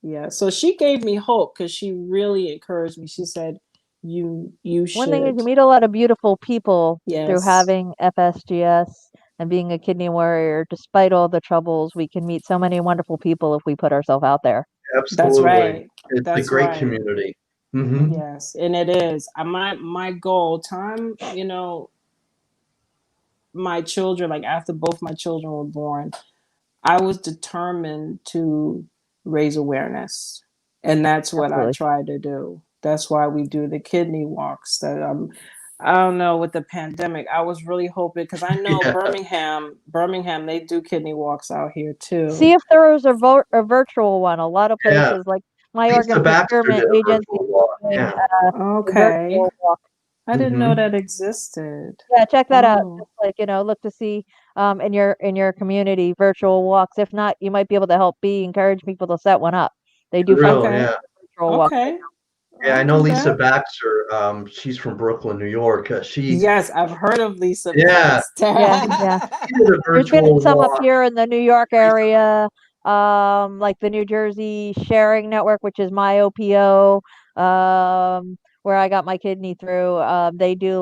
Yeah. So she gave me hope because she really encouraged me. She said, you One thing is should. you meet a lot of beautiful people through Yes. having FSGS and being a kidney warrior. Despite all the troubles, we can meet so many wonderful people if we put ourselves out there. That's Absolutely. right. It's a That's great right. community. Mm-hmm. Yes, and it is. My goal, my children, like after both my children were born, I was determined to raise awareness. And that's what I Absolutely. try to do. That's why we do the kidney walks. I don't know, with the pandemic, I was really hoping, because I know Yeah. Birmingham, they do kidney walks out here See too. if there is a virtual one. A lot of Yeah. places, like my Lisa organ Baxter did procurement a agency, virtual walk. is doing Yeah. a Okay. virtual walk. I didn't know Mm-hmm. that existed. Yeah, check that out. Oh, Just like, look to see in your community virtual walks. If not, you might be able to encourage people to set one up. They do fun Real, okay. yeah. virtual walks. Okay. Yeah, I I'll know do Lisa that. Baxter. She's from Brooklyn, New York. Yes, I've heard of Lisa Yeah, Baxter. Yeah, yeah. she did a There's been virtual some up walk here in the New York recently. area, like the New Jersey Sharing Network, which is my OPO, where I got my kidney through. They do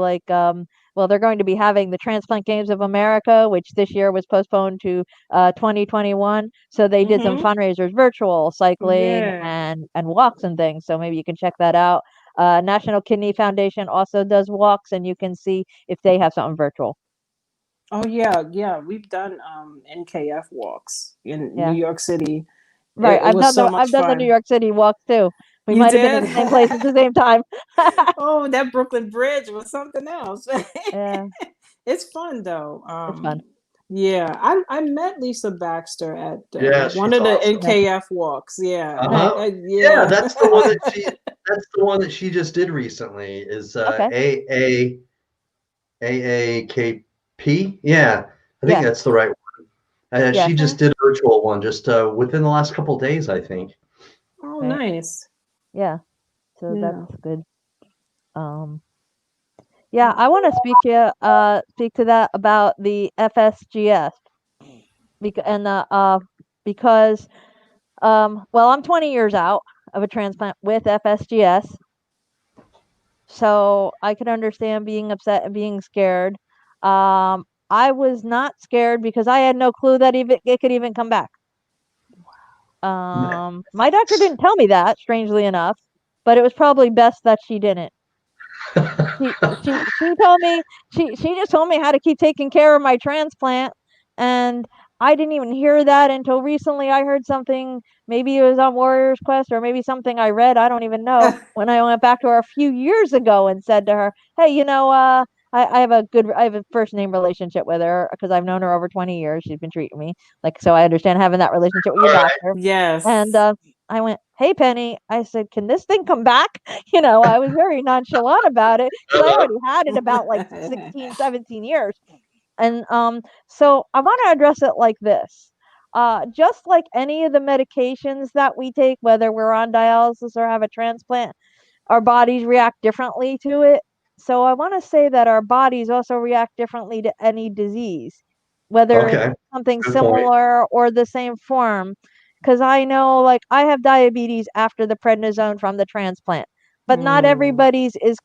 well, they're going to be having the Transplant Games of America, which this year was postponed to 2021. So they did some Mm-hmm. fundraisers, virtual cycling Yeah. and walks and things. So maybe you can check that out. National Kidney Foundation also does walks, and you can see if they have something virtual. Oh yeah, yeah. We've done NKF walks in New Yeah. York City. Right. It was so much I've done the New fun. York City walk too. We You might have been in did? the same place at the same time. Oh, that Brooklyn Bridge was something else. Yeah, It's fun though. it's fun. Yeah, I met Lisa Baxter at Yeah, one she's of the awesome. Nice. NKF walks. Yeah, Nice. Uh-huh. Yeah, yeah. that's the one that she just did recently is Okay. AAKP. Yeah, I think Yeah. that's the right one. Yeah. She just did a virtual one just within the last couple days, I think. Oh, Right. nice. Yeah. So that's Yeah. good. Yeah, I want to speak to that about the FSGS because well, I'm 20 years out of a transplant with FSGS. So I could understand being upset and being scared. I was not scared because I had no clue that it could even come back. My doctor didn't tell me that, strangely enough, but it was probably best that she didn't. She told me she just told me how to keep taking care of my transplant, and I didn't even hear that until recently. I heard something, maybe it was on Warriors Quest or maybe something I read, I don't even know, when I went back to her a few years ago and said to her, hey, I have a first name relationship with her because I've known her over 20 years. She's been treating me so I understand having that relationship with your All right. doctor. And Yes. I went, hey, Penny, I said, can this thing come back? I was very nonchalant about it because I Uh, already had it about like 16, 17 years. And so I want to address it like this. Just like any of the medications that we take, whether we're on dialysis or have a transplant, our bodies react differently to it. So I want to say that our bodies also react differently to any disease, whether it's okay. something Good point. similar or the same form. Because I know, like, I have diabetes after the prednisone from the transplant, but not Mm, everybody's is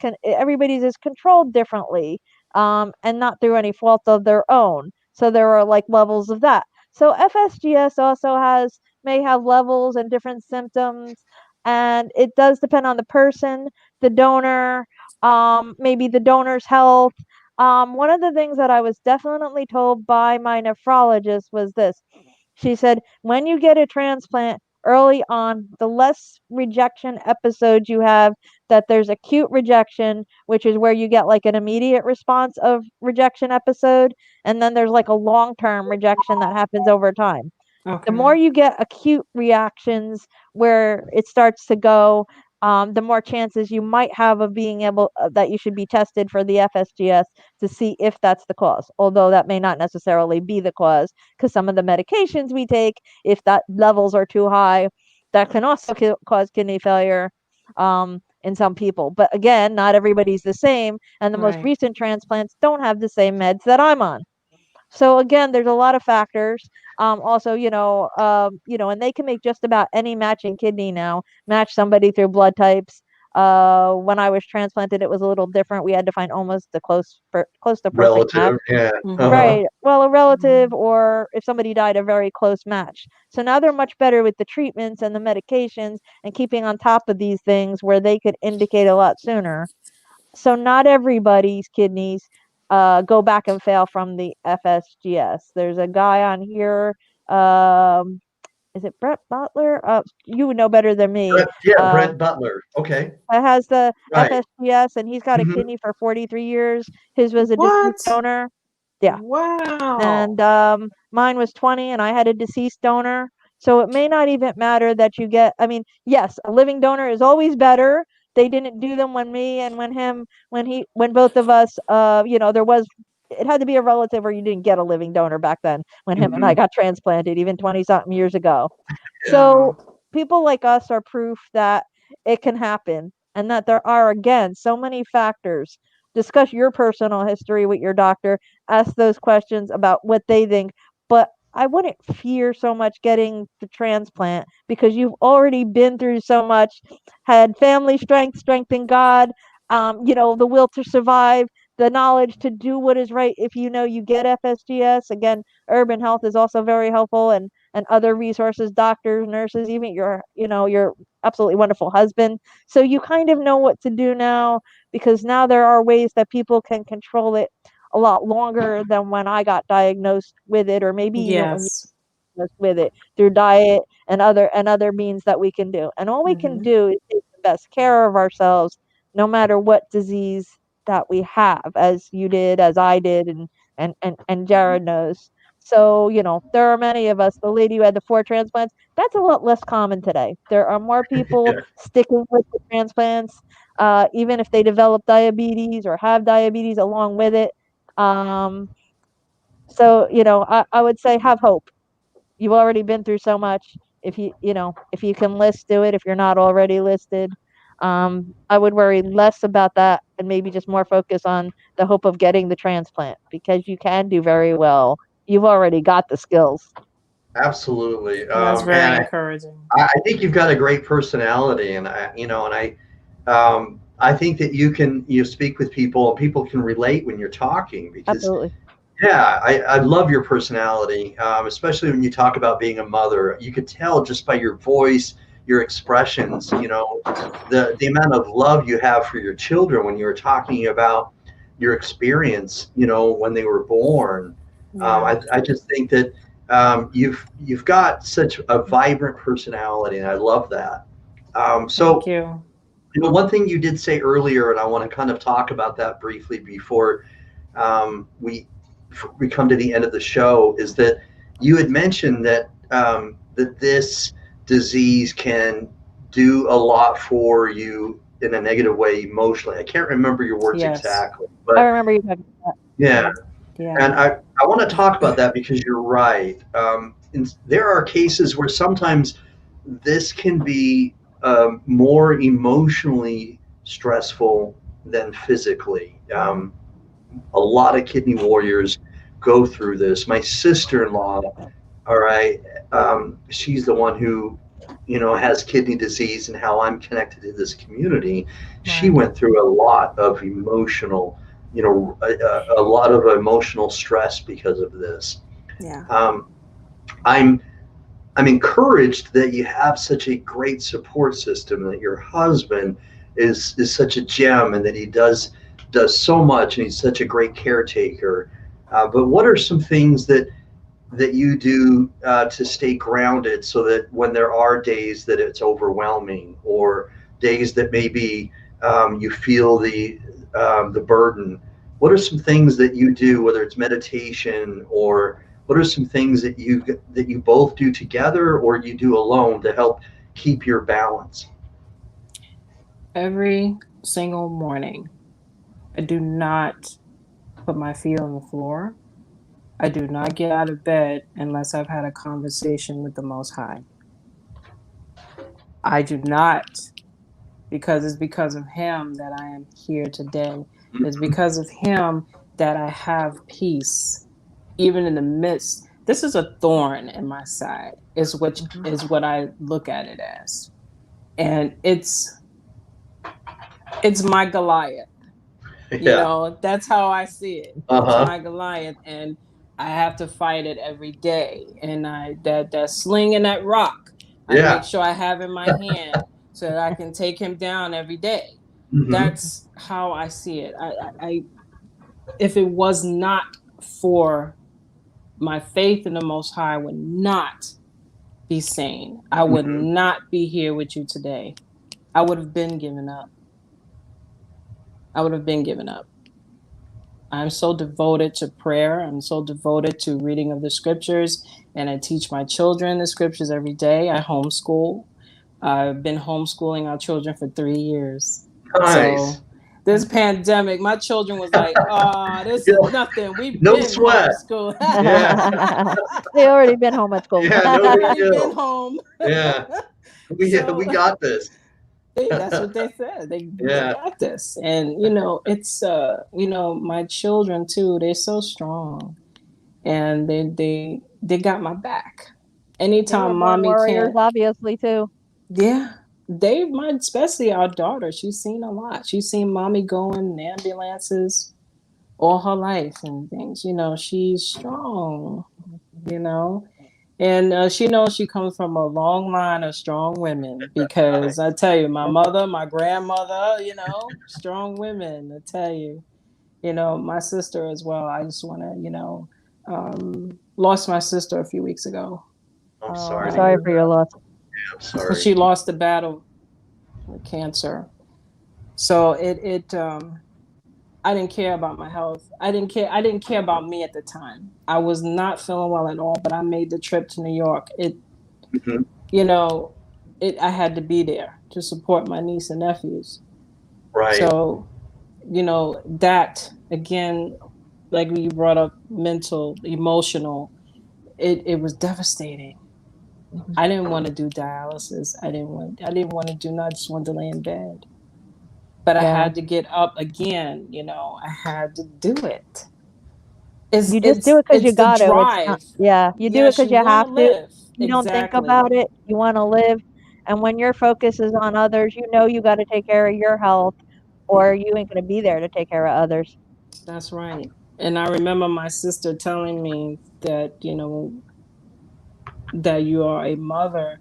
controlled differently, and not through any fault of their own. So there are like levels of that. So FSGS also may have levels and different symptoms, and it does depend on the person, the donor, maybe the donor's health. One of the things that I was definitely told by my nephrologist was this. She said, when you get a transplant early on, the less rejection episodes you have, that there's acute rejection, which is where you get like an immediate response of rejection episode, and then there's like a long-term rejection that happens over time. The more okay. you get acute reactions where it starts to go, the more chances you might have of being able that you should be tested for the FSGS to see if that's the cause. Although that may not necessarily be the cause, because some of the medications we take, if that levels are too high, that can also cause kidney failure in some people. But again, not everybody's the same, and the most Right. recent transplants don't have the same meds that I'm on. So again, there's a lot of factors. Also, and they can make just about any matching kidney now, match somebody through blood types. When I was transplanted, it was a little different. We had to find almost the close to perfect match. Relative, yeah. Mhm. Right. Well, a relative, Mhm. or if somebody died, a very close match. So now they're much better with the treatments and the medications and keeping on top of these things where they could indicate a lot sooner. So not everybody's kidneys go back and fail from the FSGS. There's a guy on here. Um, is it Brett Butler? You would know better than me. Brett Butler. Okay, That has the right. FSGS, and he's got a Mhm. kidney for 43 years. His was a deceased What? donor. Yeah. Wow. And mine was 20, and I had a deceased donor. So it may not even matter that you get, I mean, yes, a living donor is always better. They didn't do them when me and when both of us, there was, it had to be a relative or you didn't get a living donor back then when him and I Mhm. got transplanted, even 20 something years ago. Yeah, So people like us are proof that it can happen and that there are, again, so many factors. Discuss your personal history with your doctor, ask those questions about what they think. But I wouldn't fear so much getting the transplant because you've already been through so much, had family strength, strength in God, the will to survive, the knowledge to do what is right. If you know you get FSGS, again, urban health is also very helpful, and other resources, doctors, nurses, even your absolutely wonderful husband. So you kind of know what to do now, because now there are ways that people can control it a lot longer than when I got diagnosed with it, or maybe even when you Yes. got diagnosed with it, through diet and other means that we can do. And all we can Mhm. do is take the best care of ourselves, no matter what disease that we have, as you did, as I did, and Jared knows. So, there are many of us. The lady who had the 4 transplants, that's a lot less common today. There are more people yeah, sticking with the transplants, even if they develop diabetes or have diabetes along with it. Um, so, I would say have hope. You've already been through so much. If you can do it, if you're not already listed. I would worry less about that and maybe just more focus on the hope of getting the transplant, because you can do very well. You've already got the skills. absolutely. That's very And encouraging. I think you've got a great personality, and I think that you speak with people and people can relate when you're talking because Absolutely. yeah, I love your personality, especially when you talk about being a mother. You could tell just by your voice, your expressions, the amount of love you have for your children when you were talking about your experience, when they were born. Yeah. I just think that you've got such a vibrant personality, and I love that. Thank So, you. one thing you did say earlier, and I want to kind of talk about that briefly before we come to the end of the show, is that you had mentioned that this disease can do a lot for you in a negative way emotionally. I can't remember your words Yes. exactly, I but remember you talking about yeah, Yeah. and I want to talk about that because you're right. There are cases where sometimes this can be more emotionally stressful than physically. A lot of kidney warriors go through this. My sister-in-law, all right, she's the one who, has kidney disease, and how I'm connected to this community. She Right. went through a lot of emotional, a lot of emotional stress because of this. Yeah. Um, I'm I'm encouraged that you have such a great support system, that your husband is such a gem, and that he does so much, and he's such a great caretaker. But what are some things that you do to stay grounded, so that when there are days that it's overwhelming, or days that maybe you feel the burden? What are some things that you do, whether it's meditation, or what are some things that you both do together or you do alone to help keep your balance? Every single morning, I do not put my feet on the floor. I do not get out of bed unless I've had a conversation with the Most High. I do not, because it's because of Him that I am here today. It's because of Him that I have peace. even in the midst, this is a thorn in my side, is what I look at it as. And it's my Goliath. Yeah. You know, that's how I see it. It's Uh-huh. my Goliath, and I have to fight it every day. And that sling and that rock, I Yeah. make sure I have in my hand so that I can take him down every day. Mhm. That's how I see it. I if it was not for my faith in the Most High, I would not be sane. I would Mhm. not be here with you today. I would have been given up. I would have been given up. I'm so devoted to prayer. I'm so devoted to reading of the scriptures, and I teach my children the scriptures every day. I homeschool. I've been homeschooling our children for 3 years. Nice. So this pandemic, my children was like, this Yeah. is nothing. We've No been sweat. homeschooled. Yeah. They already been home at school. Yeah, no big We've been deal. home. Yeah. We So got this. that's what they said. They Yeah. got this. And you know, it's my children too, they're so strong. And they got my back. They Anytime were born mommy warriors, can't, obviously, too. yeah, they might, especially our daughter. She's seen a lot. She's seen mommy go in ambulances all her life and things. You know, she's strong. You know, and she knows she comes from a long line of strong women, because I tell you, my mother, my grandmother, you know, strong women. I tell you, you know, my sister as well. I just want to, lost my sister a few weeks ago. I'm Oh, sorry I'm to sorry hear for your that. loss. Yeah, I'm sorry. She lost the battle with cancer. So I didn't care about my health. I didn't care about me at the time. I was not feeling well at all, but I made the trip to New York. Mhm. You know, I had to be there to support my niece and nephews. Right. So, you know, that again, like you brought up mental, emotional, it was devastating. I didn't want to do dialysis. I didn't want to do not just want to lay in bed. But I Yeah. had to get up again, you know. I had to do it. You just do it because you It's the got to. It's not, drive. yeah, you do it Yes, because you you want have to to. live. You don't think Exactly. about it. You want to live. And when your focus is on others, you know you got to take care of your health, or you ain't going to be there to take care of others. That's right. And I remember my sister telling me that, you know, that you are a mother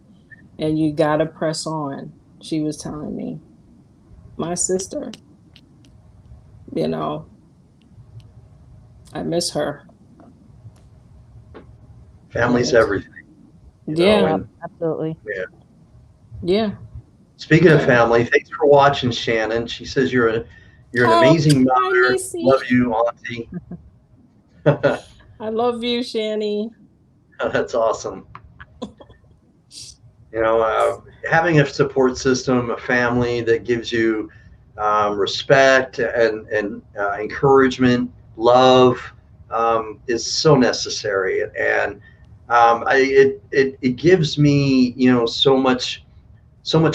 and you got to press on. She was telling me, my sister, you know, I miss her. Family's And everything. You know, yeah, Yep, and absolutely. yeah. yeah. Speaking of So, family, thanks for watching, Shannon. She says you're an oh, amazing hi, mother. Nisi. Love you, Auntie. I love you, Shani. That's awesome. You know, having a support system, a family that gives you respect and encouragement, love, is so necessary. And it gives me, you know, so much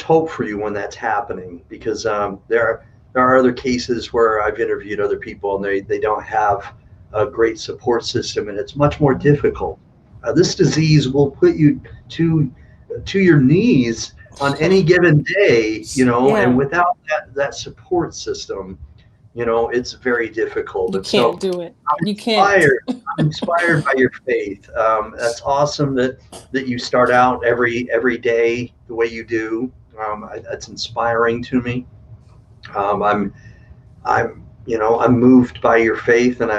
hope for you when that's happening, because there are other cases where I've interviewed other people and they don't have a great support system, and it's much more difficult. This disease will put you to your knees on any given day, you know, and Yeah, without that support system, you know, it's very difficult. you And so can't do it. I'm You can't. inspired. I'm inspired by your faith. That's awesome that you start out every day the way you do. That's inspiring to me. I'm I'm moved by your faith, and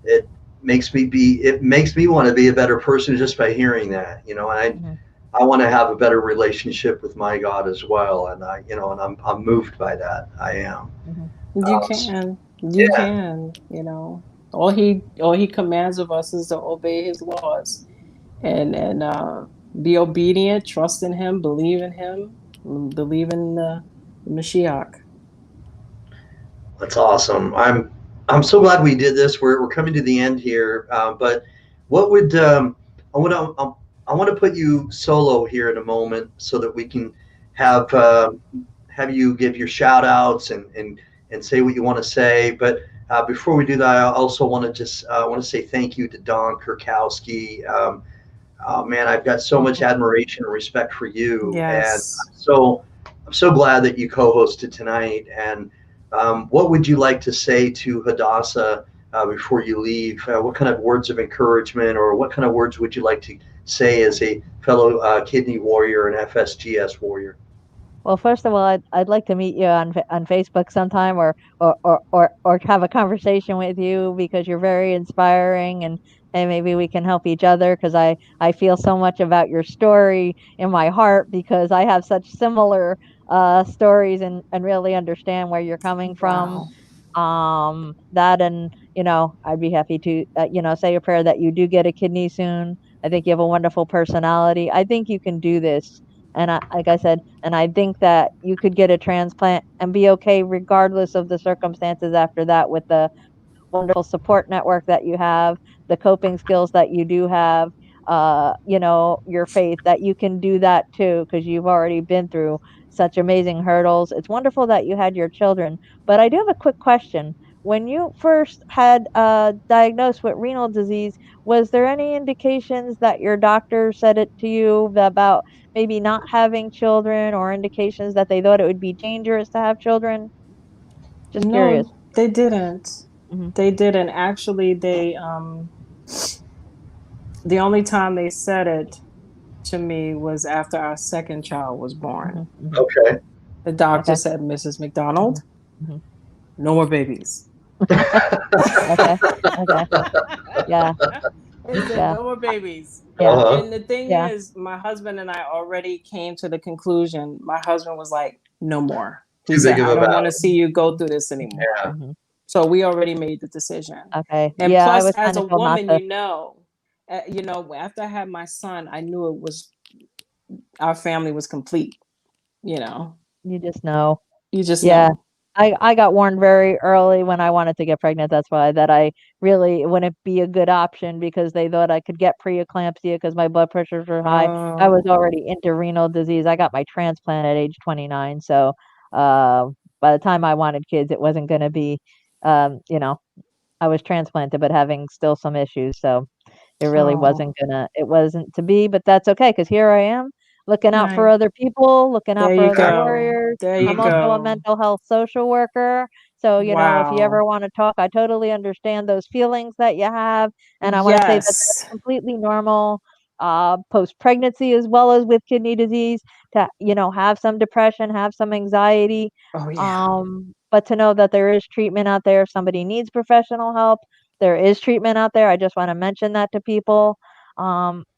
it it makes me want to be a better person just by hearing that. You know, and Mhm. I want to have a better relationship with my God as well, and I'm moved by that. I am. Mhm. You So, can. You yeah. can, you know. All he commands of us is to obey his laws and be obedient, trust in him, believe in him, believe in the Mashiach. That's awesome. I'm so glad we did this. We're coming to the end here, but what would I want to put you solo here in a moment so that we can have have you give your shout outs and say what you want to say. But Before we do that, I also want to just want to say thank you to Don Kirkowski. Man, I've got so much admiration and respect for you, and Yes. I'm so glad that you co-hosted tonight. And what would you like to say to Hadassah before you leave? What kind of words of encouragement, or what kind of words would you like to say as a fellow kidney warrior and FSGS warrior? Well, first of all, I'd like to meet you on Facebook sometime, or have a conversation with you, because you're very inspiring, and maybe we can help each other, because I feel so much about your story in my heart, because I have such similar stories, and really understand where you're coming from. Wow. That, and I'd be happy to say a prayer that you do get a kidney soon. I think you have a wonderful personality. I think you can do this. And like I said, and I think that you could get a transplant and be okay regardless of the circumstances after that, with the wonderful support network that you have, the coping skills that you do have, your faith that you can do that too, because you've already been through such amazing hurdles. It's wonderful that you had your children. But I do have a quick question. When you first had diagnosed with renal disease, was there any indications that your doctor said it to you about maybe not having children, or indications that they thought it would be dangerous to have children? Just curious. No, they didn't. Hmm. They didn't. Actually, the only time they said it to me was after our second child was born. Hmm. Hmm. Okay. The doctor Okay. said, Mrs. Hmm. McDonald, Hmm. no more babies. Okay. Okay. Yeah. He said, Yeah. no more babies. Yeah. Uh-huh. And the thing Yeah. is, my husband and I already came to the conclusion. My husband was like, no more. He Too said, big of I a don't want to battle. see you go through this Hmm. anymore. Yeah. Hmm. So we already made the decision. Okay. And Yeah, I plus, was as kind a of told not woman, to. after I had my son, I knew our family was complete. You know, You just know. you just Yeah. know. I got warned very early when I wanted to get pregnant. That's why that I really it wouldn't be a good option, because they thought I could get preeclampsia because my blood pressures were high. I was Oh, already into renal disease. I got my transplant at age 29. So uh, by the time I wanted kids, it wasn't going to be, I was transplanted, but having still some issues. So oh, it wasn't to be, but that's okay, because here I am looking out for right. other people, looking There out for you other Exactly. go. warriors. There you I'm Mhm. also a go. mental health social worker. So, if you ever Wow. want to talk, I totally understand those feelings that you have. And I want to say that that's Yes. completely normal, post pregnancy, as well as with kidney disease, to, have some depression, have some anxiety. Oh, yeah. But to know that there is treatment out there if somebody needs professional help. There is treatment out there. I just want to mention that to people.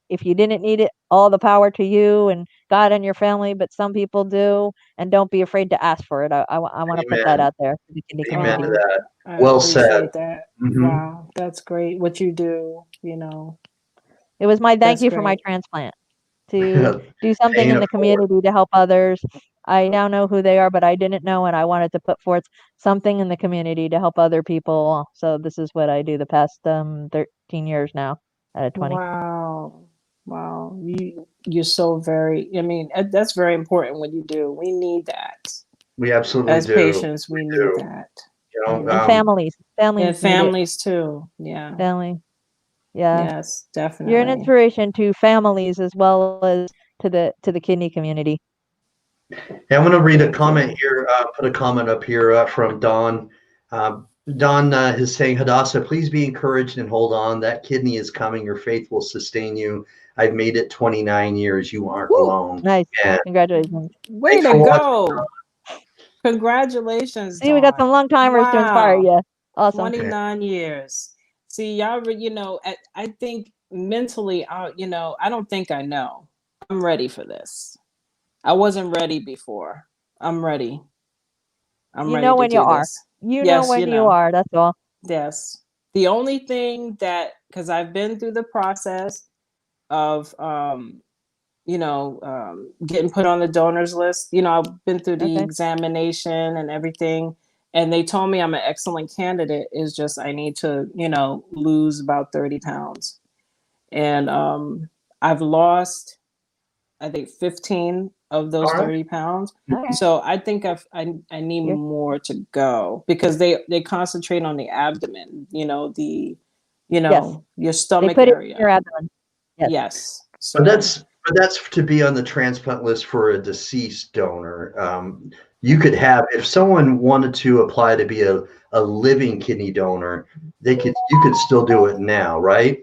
If you didn't need it, all the power to you and God and your family, but some people do, and don't be afraid to ask for it. I want to put that Amen. out there for the kidney Amen to community. Oh, that. I Well said. appreciate that. Hmm. Wow. That's great. What you do. It was my thank That's you for my great. transplant, to do something Paying in it the forward. community to help others. I now know who they are, but I didn't know, and I wanted to put forth something in the community to help other people. So this is what I do the past 13 years now out of 20. Wow. Wow. You're so very, I mean, that's very important what you do. We need that. We absolutely As do. patients, We we need do. that. And Yeah. families And need it. families too. Yeah. Family, yeah. Yes, You're an definitely. inspiration to families as well as to the kidney community. Hey, I'm going to read a Thank comment you. here, put a comment up here from Don. Don is saying, Hadassah, please be encouraged and hold on. That kidney is coming. Your faith will sustain you. I've made it 29 years. You aren't Woo! alone. Nice. And Congratulations. Way thanks to for watching. go. Congratulations, See, we got some Dawn. long timers to inspire Wow. you. Awesome. 29 years. See, I think mentally, I don't think I know. I'm ready for this. I wasn't ready before. I'm ready. I'm You ready know to when you do are. this. You know Yes, when you are. That's all. yes. The only thing because I've been through the process of, getting put on the donors list. I've been through the Okay. examination and everything, and they told me I'm an excellent candidate. Is just I need to, lose about 30 pounds. And I've lost, I think, 15 of those All right. 30 pounds. Okay. So I think I need Yeah. more to go, because they concentrate on the abdomen, your They stomach put it in area. your abdomen. Yes. Yes. So But that's to be on the transplant list for a deceased donor. You could have, if someone wanted to apply to be a living kidney donor, you could still do it now, right?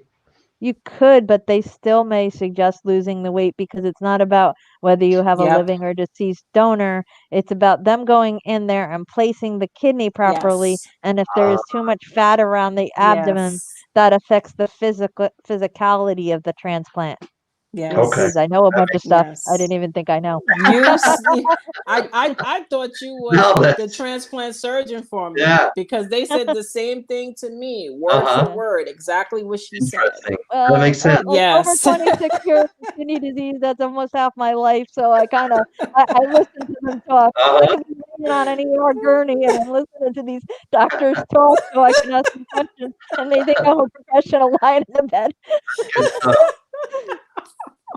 You could, but they still may suggest losing the weight because it's not about whether you have a Yep. living or deceased donor. It's about them going in there and placing the kidney properly. Yes. And if there is too much fat around the abdomen, Yes. that affects the physicality of the transplant. Yes. Okay. Jeez, I know a bunch of stuff. Yes. I didn't even think I know. I thought you was No, the that's transplant surgeon for me, yeah. because they said the same thing to me, word Uh-huh. for word, exactly what she said. Interesting. That makes sense. Over Yes. 26 years of kidney disease, that's almost half my life. So I kind of I listen to them talk. I Uh-huh. could be laying on an ER gurney and I'm listening to these doctors talk so I can ask them questions, and they think I'm a professional lying in the bed. Good stuff.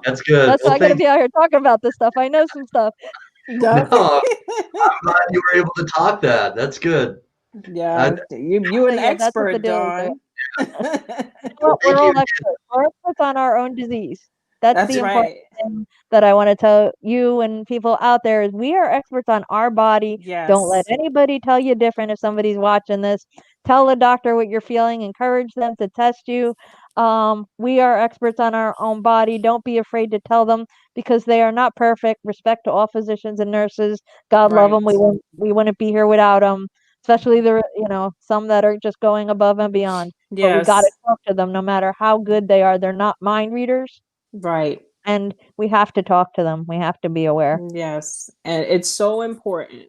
That's good. That's why Well, I got to thanks. be out here talking about this stuff. I know some stuff. No, I'm glad you were able to talk that. That's good. Yeah, you So an yeah, that's what the expert, deal is there. Dawn. Well, We're thank all you. experts. We're experts on our own disease. That's That's the important right. thing that I want to tell you and people out there is we are experts on our body. Don't let Yes. anybody tell you different if somebody's watching this. Tell the doctor what you're feeling. Encourage them to test you. We are experts on our own body. Don't be afraid to tell them because they are not perfect. Respect to all physicians and nurses. God love them. Right. We wouldn't be here without them. Especially some that are just going above and beyond. But we got to Yes. talk to them no matter how good they are. They're not mind readers, Right. and we have to talk to them. We have to be aware. Yes. And it's so important.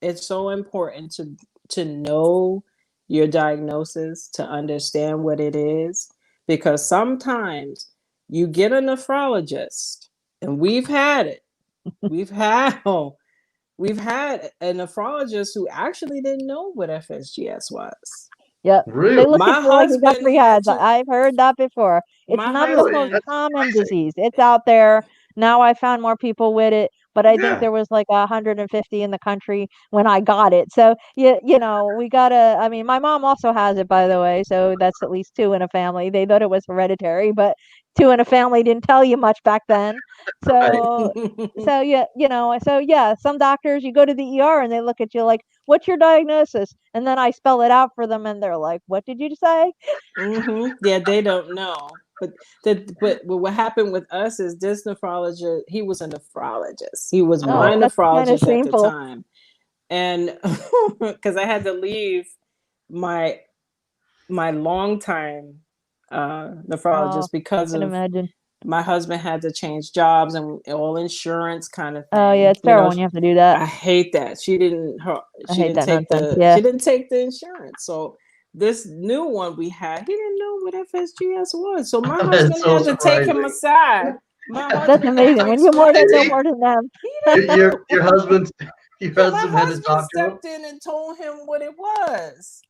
It's so important to know your diagnosis, to understand what it is, because sometimes you get a nephrologist, and we've had it. We've had we've had a nephrologist who actually didn't know what FSGS was. Yep. Really? They look at My you like you got husband three had heads. to I've heard that before. It's my not the Really? most husband That's common surprising. disease. It's out there. Now I found more people with it, but I think Yeah. there was like 150 in the country when I got it. So we gotta. I mean, my mom also has it, by the way. So that's at least two in a family. They thought it was hereditary, but two in a family didn't tell you much back then. Right. So some doctors, you go to the ER and they look at you like, what's your diagnosis? And then I spell it out for them and they're like, what did you say? Yeah, they don't know. But what happened with us is this nephrologist, he was a nephrologist. He was Uh-huh. my That's kind of nephrologist at the shameful. time. And because I had to leave my longtime nephrologist Oh, I because can of imagine. my husband had to change jobs and all insurance kind of Oh yeah, thing. it's terrible when you have to do that. I hate that. She didn't I hate that nonsense. Yeah. she didn't take the insurance. So this new one we had, he didn't know what FSGS was. So my That's husband so had to take him surprising. aside. My That's husband had amazing. to When you're more explain than to know See? him. more than them. He didn't Your husband Yeah, my had to husband talk to him. stepped in and told him what it was.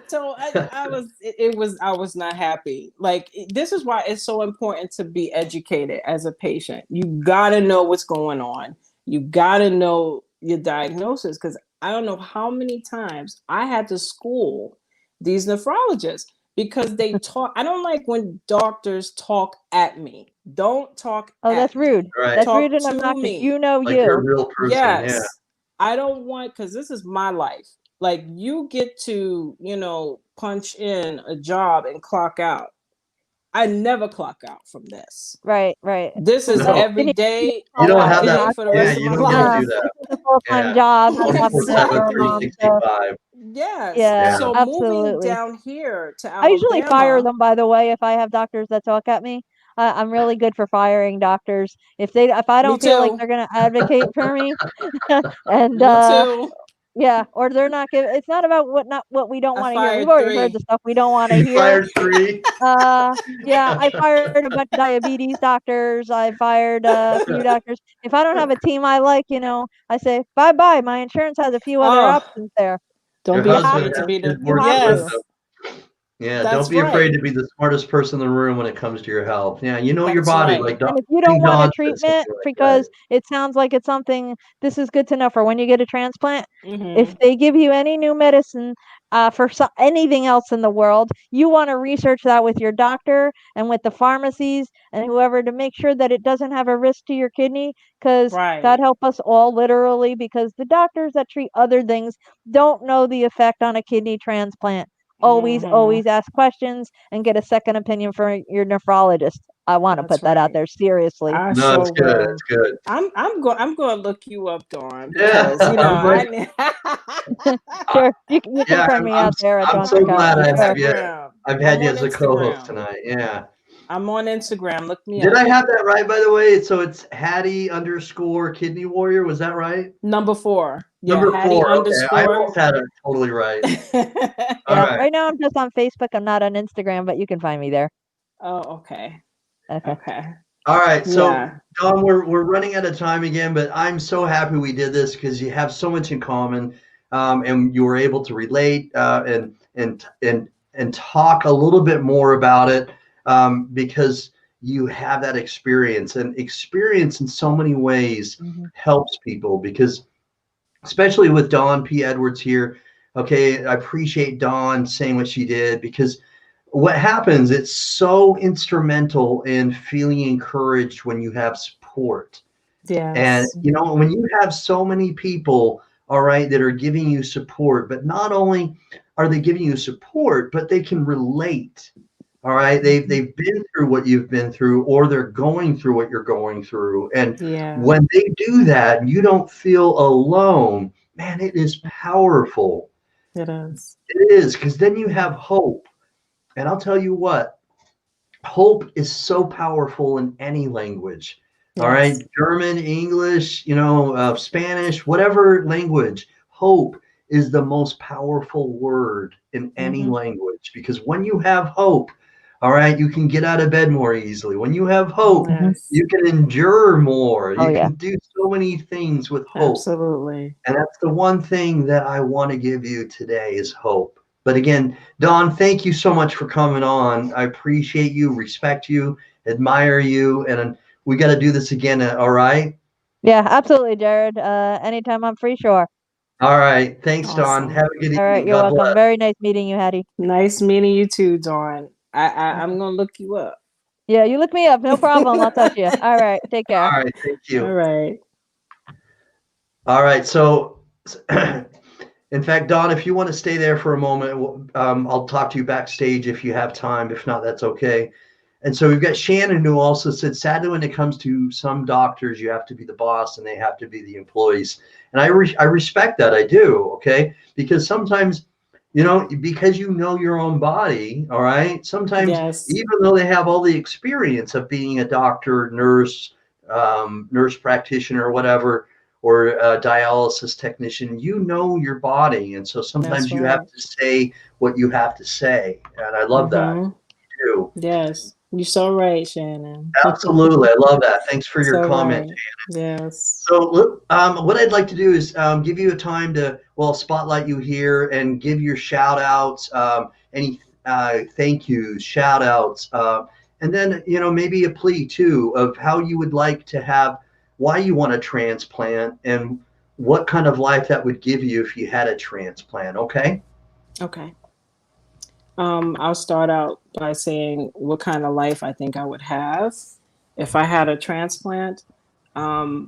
So I was not happy. Like, this is why it's so important to be educated as a patient. You got to know what's going on. You got to know your diagnosis, because I don't know how many times I had to school these nephrologists because they talk. I don't like when doctors talk at me. Don't talk Oh, at that's me. rude. Right. That's rude Talk and to obnoxious. me. You know Like you're a you. real person. Yeah. Yes. I don't want, because this is my life. Like, you get to, punch in a job and clock out. I never clock out from this. Right. This is No. every day, You don't all have that. day for the Yeah, rest of you my don't get to life. do that. This is a full-time Yeah. job. I have a 24/7, daughter, mom. So 365. Yes. yeah, So moving absolutely. down here to I usually fire Alabama. them, by the way, if I have doctors that talk at me. I'm really good for firing doctors. If I Me don't feel like too. they're gonna advocate for me, and Me too. yeah, or they're not giving. It's not about what we don't I want to hear. We've fired already heard the 3. stuff we don't want to You hear. fired 3. Yeah, I fired a bunch of diabetes doctors. I fired a few doctors. If I don't have a team I like, I say bye bye. My insurance has a few other Oh, options there. don't Your be You have husband afraid to has to. be his the You words of have to. yes. wisdom. Yeah, don't That's be afraid right. to be the smartest person in the room when it comes to your health. Yeah, you know your That's body. right. Like Don, And if you I don't think want a Don said treatment, something like that. because it sounds like it's something, this is good to know for when you get a transplant. If Hmm. they give you any new medicine for anything else in the world, you want to research that with your doctor and with the pharmacies and whoever to make sure that it doesn't have a risk to your kidney. Because God Right. help us all, literally, because the doctors that treat other things don't know the effect on a kidney transplant. Always, Hmm. always ask questions and get a second opinion from your nephrologist. I want to That's put that out right. there seriously. I No, sure it's good. will. It's good. I'm going to look you up, Dawn, Yeah, because I'm glad. Sure, you can Yeah, friend me out there at I'm Dawn so I'm glad on Kirkowski. Sure. Instagram. I've I'm had you on as a co-host Instagram. tonight. Yeah. I'm on Instagram. Look me Did I up. have that right, by the way? So it's Haddie underscore Kidney Warrior. Was that right? Number 4. Yeah, Number Haddie 4. Okay, I underscore. almost had it totally right. All Yeah, right. right now I'm just on Facebook. I'm not on Instagram, but you can find me there. Oh, okay. Okay. Okay. All right. So Yeah. Don, we're running out of time again, but I'm so happy we did this because you have so much in common, and you were able to relate and talk a little bit more about it because you have that experience, and experience in so many ways Hmm. helps people because especially with Dawn P. Edwards here. Okay, I appreciate Dawn saying what she did because what happens, it's so instrumental in feeling encouraged when you have support. And, Yes. you know, when you have so many people, all right, that are giving you support, but not only are they giving you support, but they can relate. All right. Hmm. They've been through what you've been through, or they're going through what you're going through. And Yeah. when they do that, you don't feel alone. Man, it is powerful. It is. It is, because then you have hope. And I'll tell you what, hope is so powerful in any language. All right, Yes. German, English, Spanish, whatever language, hope is the most powerful word in any Hmm. language because when you have hope, all right, you can get out of bed more easily. When you have hope, Hmm. Yes. you can endure more. Oh You yeah. can do so many things with hope. Absolutely. And that's the one thing that I want to give you today is hope. But again, Don, thank you so much for coming on. I appreciate you, respect you, admire you, and we got to do this again. All right. Yeah, absolutely, Jared. Anytime I'm free, sure. All right. Thanks, Don. Awesome. Have a good All right, evening. you're God welcome. bless. Very nice meeting you, Haddie. Nice meeting you too, Dawn. I'm gonna look you up. Yeah, you look me up, no problem. I'll touch you. All right, take care. All right. Thank All you. right. All right. So, in fact, Don, if you want to stay there for a moment, I'll talk to you backstage if you have time. If not, that's okay. And so we've got Shannon who also said, sadly, when it comes to some doctors, you have to be the boss and they have to be the employees. And I respect that. I do. Okay. Because sometimes, because you know your own body. All right. Sometimes, Yes. even though they have all the experience of being a doctor, nurse, nurse practitioner, or whatever, or a dialysis technician, you know your body. And so That's sometimes you have right. to say what you have to say. And I love that Mm-hmm. too. Yes. You're so right, Shannon. Absolutely. I love that. Thanks for your So comment. right. Yes. So, what I'd like to do is give you a time to, well, spotlight you here and give your shout outs, any thank yous, shout outs, and then, maybe a plea too of how you would like to have, why you want a transplant, and what kind of life that would give you if you had a transplant. Okay. Okay. I'll start out by saying what kind of life I think I would have if I had a transplant.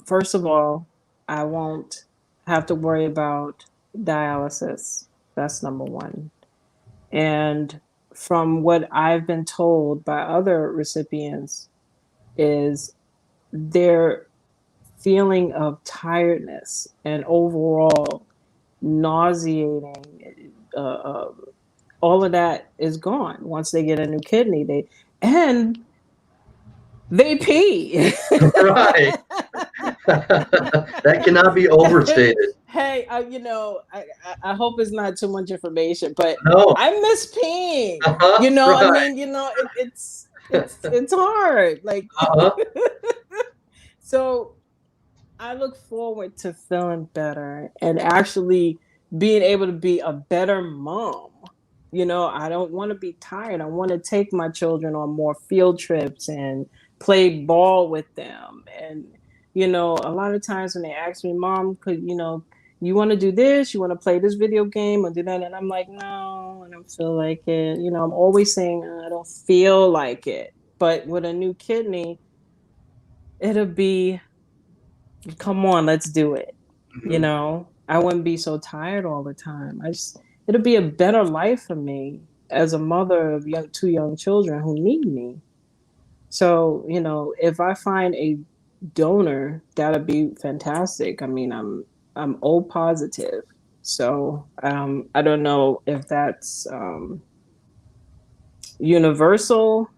First of all, I won't have to worry about dialysis. That's number one. And from what I've been told by other recipients, is their feeling of tiredness and overall nauseating. All of that is gone once they get a new kidney. They pee. Right. That cannot be overstated. Hey, I hope it's not too much information, but No. I miss peeing. I Right. mean, it's hard. Like, Uh-huh. so I look forward to feeling better and actually being able to be a better mom. I don't want to be tired. I want to take my children on more field trips and play ball with them. And, a lot of times when they ask me, Mom, you want to do this? You want to play this video game or do that? And I'm like, no, I don't feel like it. I'm always saying, I don't feel like it. But with a new kidney, it'll be, come on, let's do it. I wouldn't be so tired all the time. It'll be a better life for me as a mother of two young children who need me. So, if I find a donor, that'd be fantastic. I mean, I'm O positive. So, I don't know if that's universal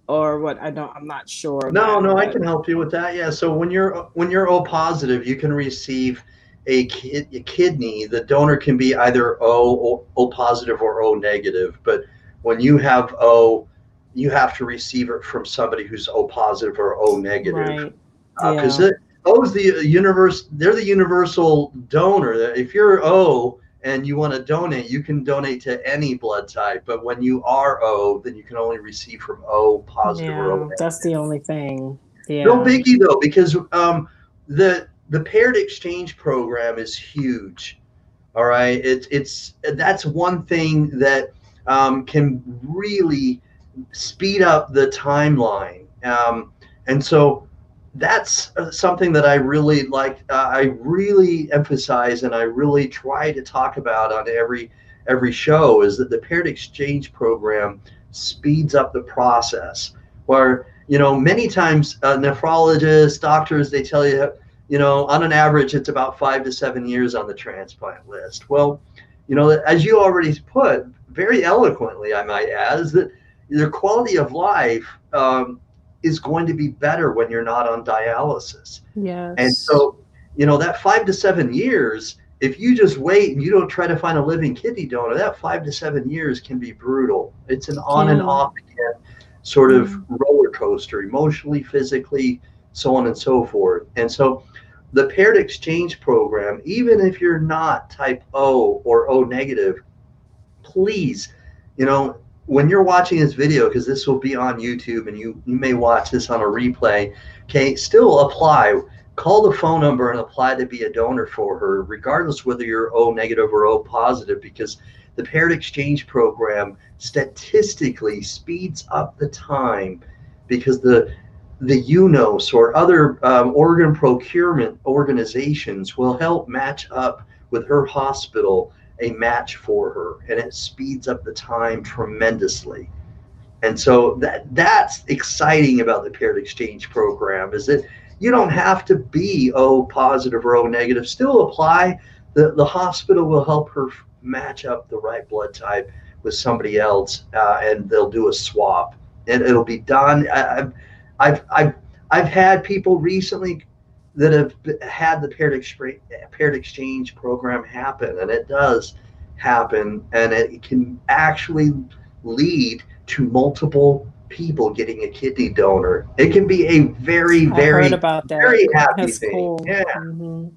or what. I'm not sure of No, that, no, I but can help you with that. Yeah. So when you're O positive, you can receive a kidney. The donor can be either O positive or O negative. But when you have O, you have to receive it from somebody who's O positive or O negative. right. Because Yeah. O is the universe. They're the universal donor. If you're O and you want to donate, you can donate to any blood type. But when you are O, then you can only receive from O positive or O Yeah, negative. that's the only thing. No Yeah. biggie though, because the paired exchange program is huge. All right, it's that's one thing that can really speed up the timeline, and so that's something that I really like. I really emphasize and I really try to talk about on every show is that the paired exchange program speeds up the process. Where many times nephrologists, doctors, they tell you on an average, it's about 5 to 7 years on the transplant list. Well, as you already put very eloquently, I might add, is that your quality of life is going to be better when you're not on dialysis. And Yes. so, that 5 to 7 years, if you just wait and you don't try to find a living kidney donor, that 5 to 7 years can be brutal. It's an on and Can. off again sort of Yeah. roller coaster, emotionally, physically, so on and so forth. And so, the paired exchange program, even if you're not type O or O negative, please, when you're watching this video, because this will be on YouTube and you may watch this on a replay, okay, still apply. Call the phone number and apply to be a donor for her, regardless whether you're O negative or O positive, because the paired exchange program statistically speeds up the time because the UNOS or other organ procurement organizations will help match up with her hospital a match for her, and it speeds up the time tremendously. And so that's exciting about the paired exchange program is that you don't have to be O positive or O negative. Still apply. The hospital will help her match up the right blood type with somebody else, and they'll do a swap, and it'll be done. I've I've I've had people recently that have had the paired exchange program happen, and it does happen, and it can actually lead to multiple people getting a kidney donor. It can be a very, I heard very, about that. very happy That's thing. cool. Yeah, Hmm.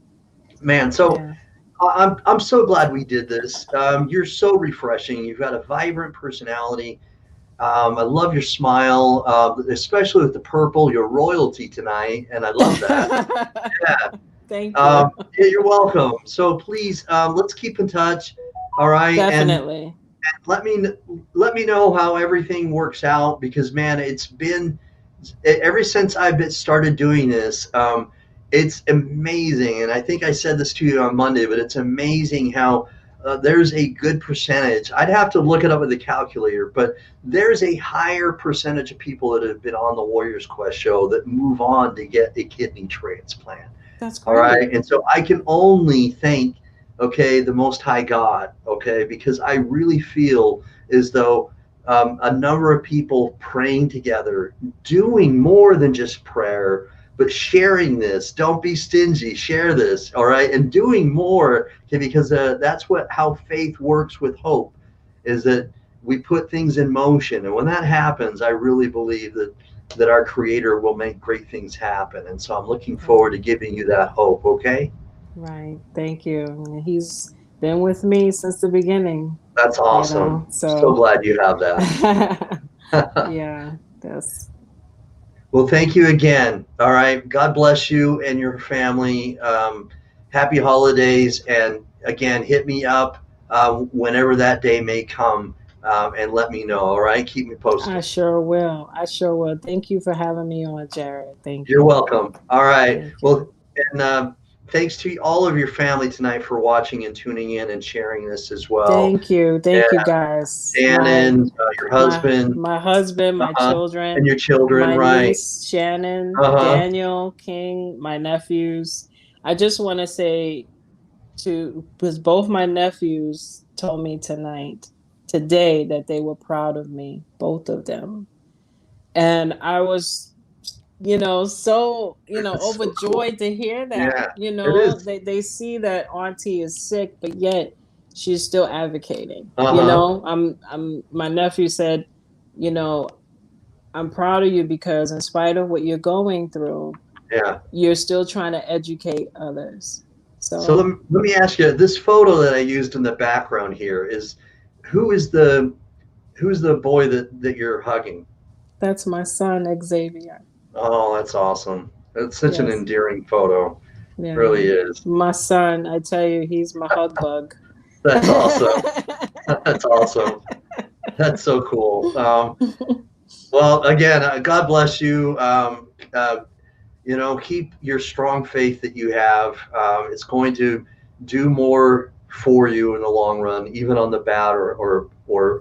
man. So Yeah. I'm so glad we did this. You're so refreshing. You've got a vibrant personality. I love your smile, especially with the purple. You're royalty tonight, and I love that. Yeah. Thank you. Yeah, you're welcome. So please, let's keep in touch. All right, and Definitely. let me let me know how everything works out because man, it's been ever since I've started doing this. It's amazing, and I think I said this to you on Monday, but it's amazing how there's a good percentage. I'd have to look it up with the calculator, but there's a higher percentage of people that have been on the Warriors Quest show that move on to get a kidney transplant. That's All great. right. And so I can only thank, okay, the Most High God, okay, because I really feel as though a number of people praying together, doing more than just prayer, but sharing this. Don't be stingy. Share this. All right. And doing more, okay, because that's how faith works with hope is that we put things in motion. And when that happens, I really believe that our creator will make great things happen. And so I'm looking forward to giving you that hope. Okay. Right. Thank you. He's been with me since the beginning. That's awesome. So glad you have that. Yeah, that's. Well, thank you again. All right. God bless you and your family. Happy holidays. And again, hit me up whenever that day may come, and let me know. All right. Keep me I posted. sure will. I sure will. Thank you for having me on, Jared. Thank You're you. welcome. All right. Thank you. Well, and thanks to all of your family tonight for watching and tuning in and sharing this as well. Thank you. And Thank you, guys. Shannon, your husband, My husband, my and children, your children, my right? niece Shannon, Uh-huh. Daniel, King, my nephews. I just want to say because both my nephews told me today that they were proud of me, both of them. And I was, so, That's so cool. overjoyed to hear that. Yeah, it is. They see that auntie is sick, but yet she's still advocating. Uh-huh. My nephew said, you know, I'm proud of you because in spite of what you're going through, Yeah. you're still trying to educate others. So So let me ask you, this photo that I used in the background here is who is the who's the boy that you're hugging? that's my son, Xavier. Oh, that's awesome. It's such an Yes. endearing photo. Yeah. Really is. My son, I tell you, he's my hug bug. That's awesome. That's awesome. That's so cool. Well, again, God bless you. Keep your strong faith that you have. It's going to do more for you in the long run, even on the bad or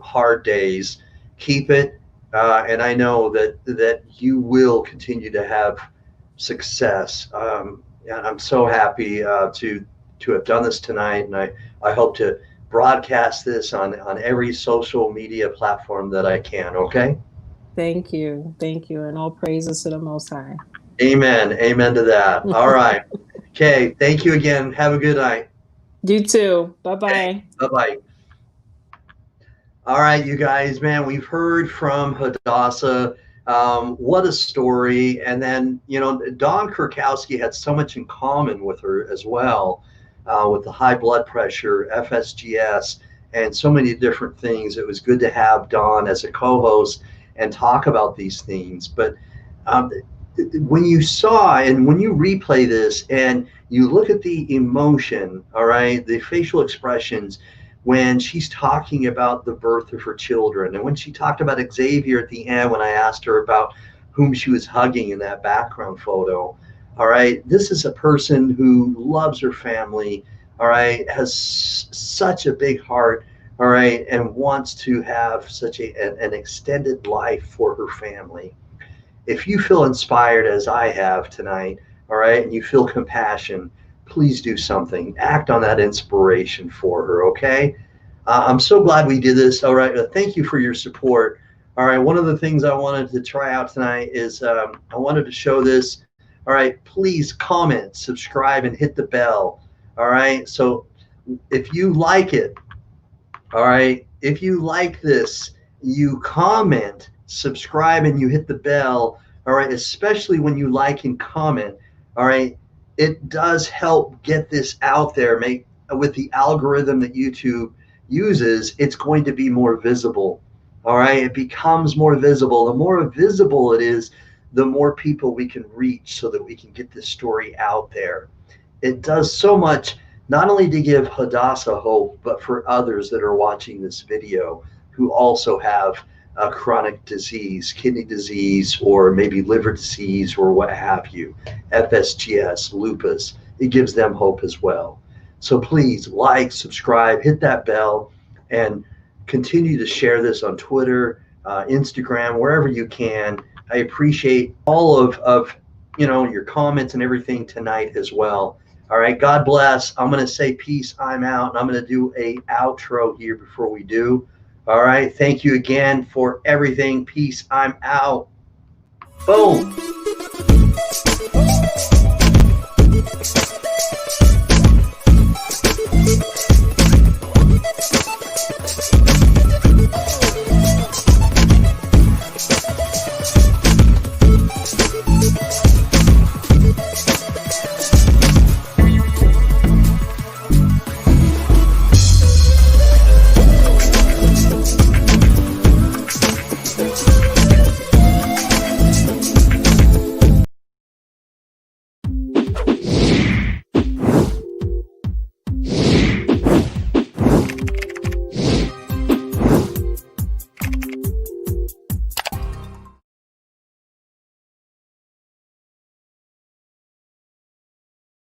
hard days. Keep it, and I know that you will continue to have success. And I'm so happy to have done this tonight, and I hope to broadcast this on every social media platform that I can. Okay. Thank you. Thank you. And all praises to the Most High. Amen. Amen to that. All right. Okay. Thank you again. Have a good night. You too. Bye Okay. bye. Bye bye. All right, you guys, man, we've heard from Hadassah. What a story. And then, Don Kirkowski had so much in common with her as well, with the high blood pressure, FSGS, and so many different things. It was good to have Don as a co host and talk about these things. But um, when you saw and when you replay this and you look at the emotion, all right, the facial expressions when she's talking about the birth of her children, and when she talked about Xavier at the end, when I asked her about whom she was hugging in that background photo, all right, this is a person who loves her family, all right, has such a big heart, all right, and wants to have such an extended life for her family. If you feel inspired as I have tonight, all right, and you feel compassion, please do something. Act on that inspiration for her, okay? I'm so glad we did this. All right, thank you for your support. All right, one of the things I wanted to try out tonight is I wanted to show this. All right, please comment, subscribe, and hit the bell. All right, so if you like it, all right. If you like this, you comment, subscribe, and you hit the bell. All right. Especially when you like and comment. All right. It does help get this out there. Make with the algorithm that YouTube uses, it's going to be more visible. All right. It becomes more visible. The more visible it is, the more people we can reach so that we can get this story out there. It does so much not only to give Hadassah hope, but for others that are watching this video who also have a chronic disease, kidney disease, or maybe liver disease, or what have you, FSGS, lupus. It gives them hope as well. So please like, subscribe, hit that bell, and continue to share this on Twitter, Instagram, wherever you can. I appreciate all of your comments and everything tonight as well. All right, God bless. I'm going to say peace. I'm out. And I'm going to do a outro here before we do. All right, thank you again for everything. Peace. I'm out. Boom.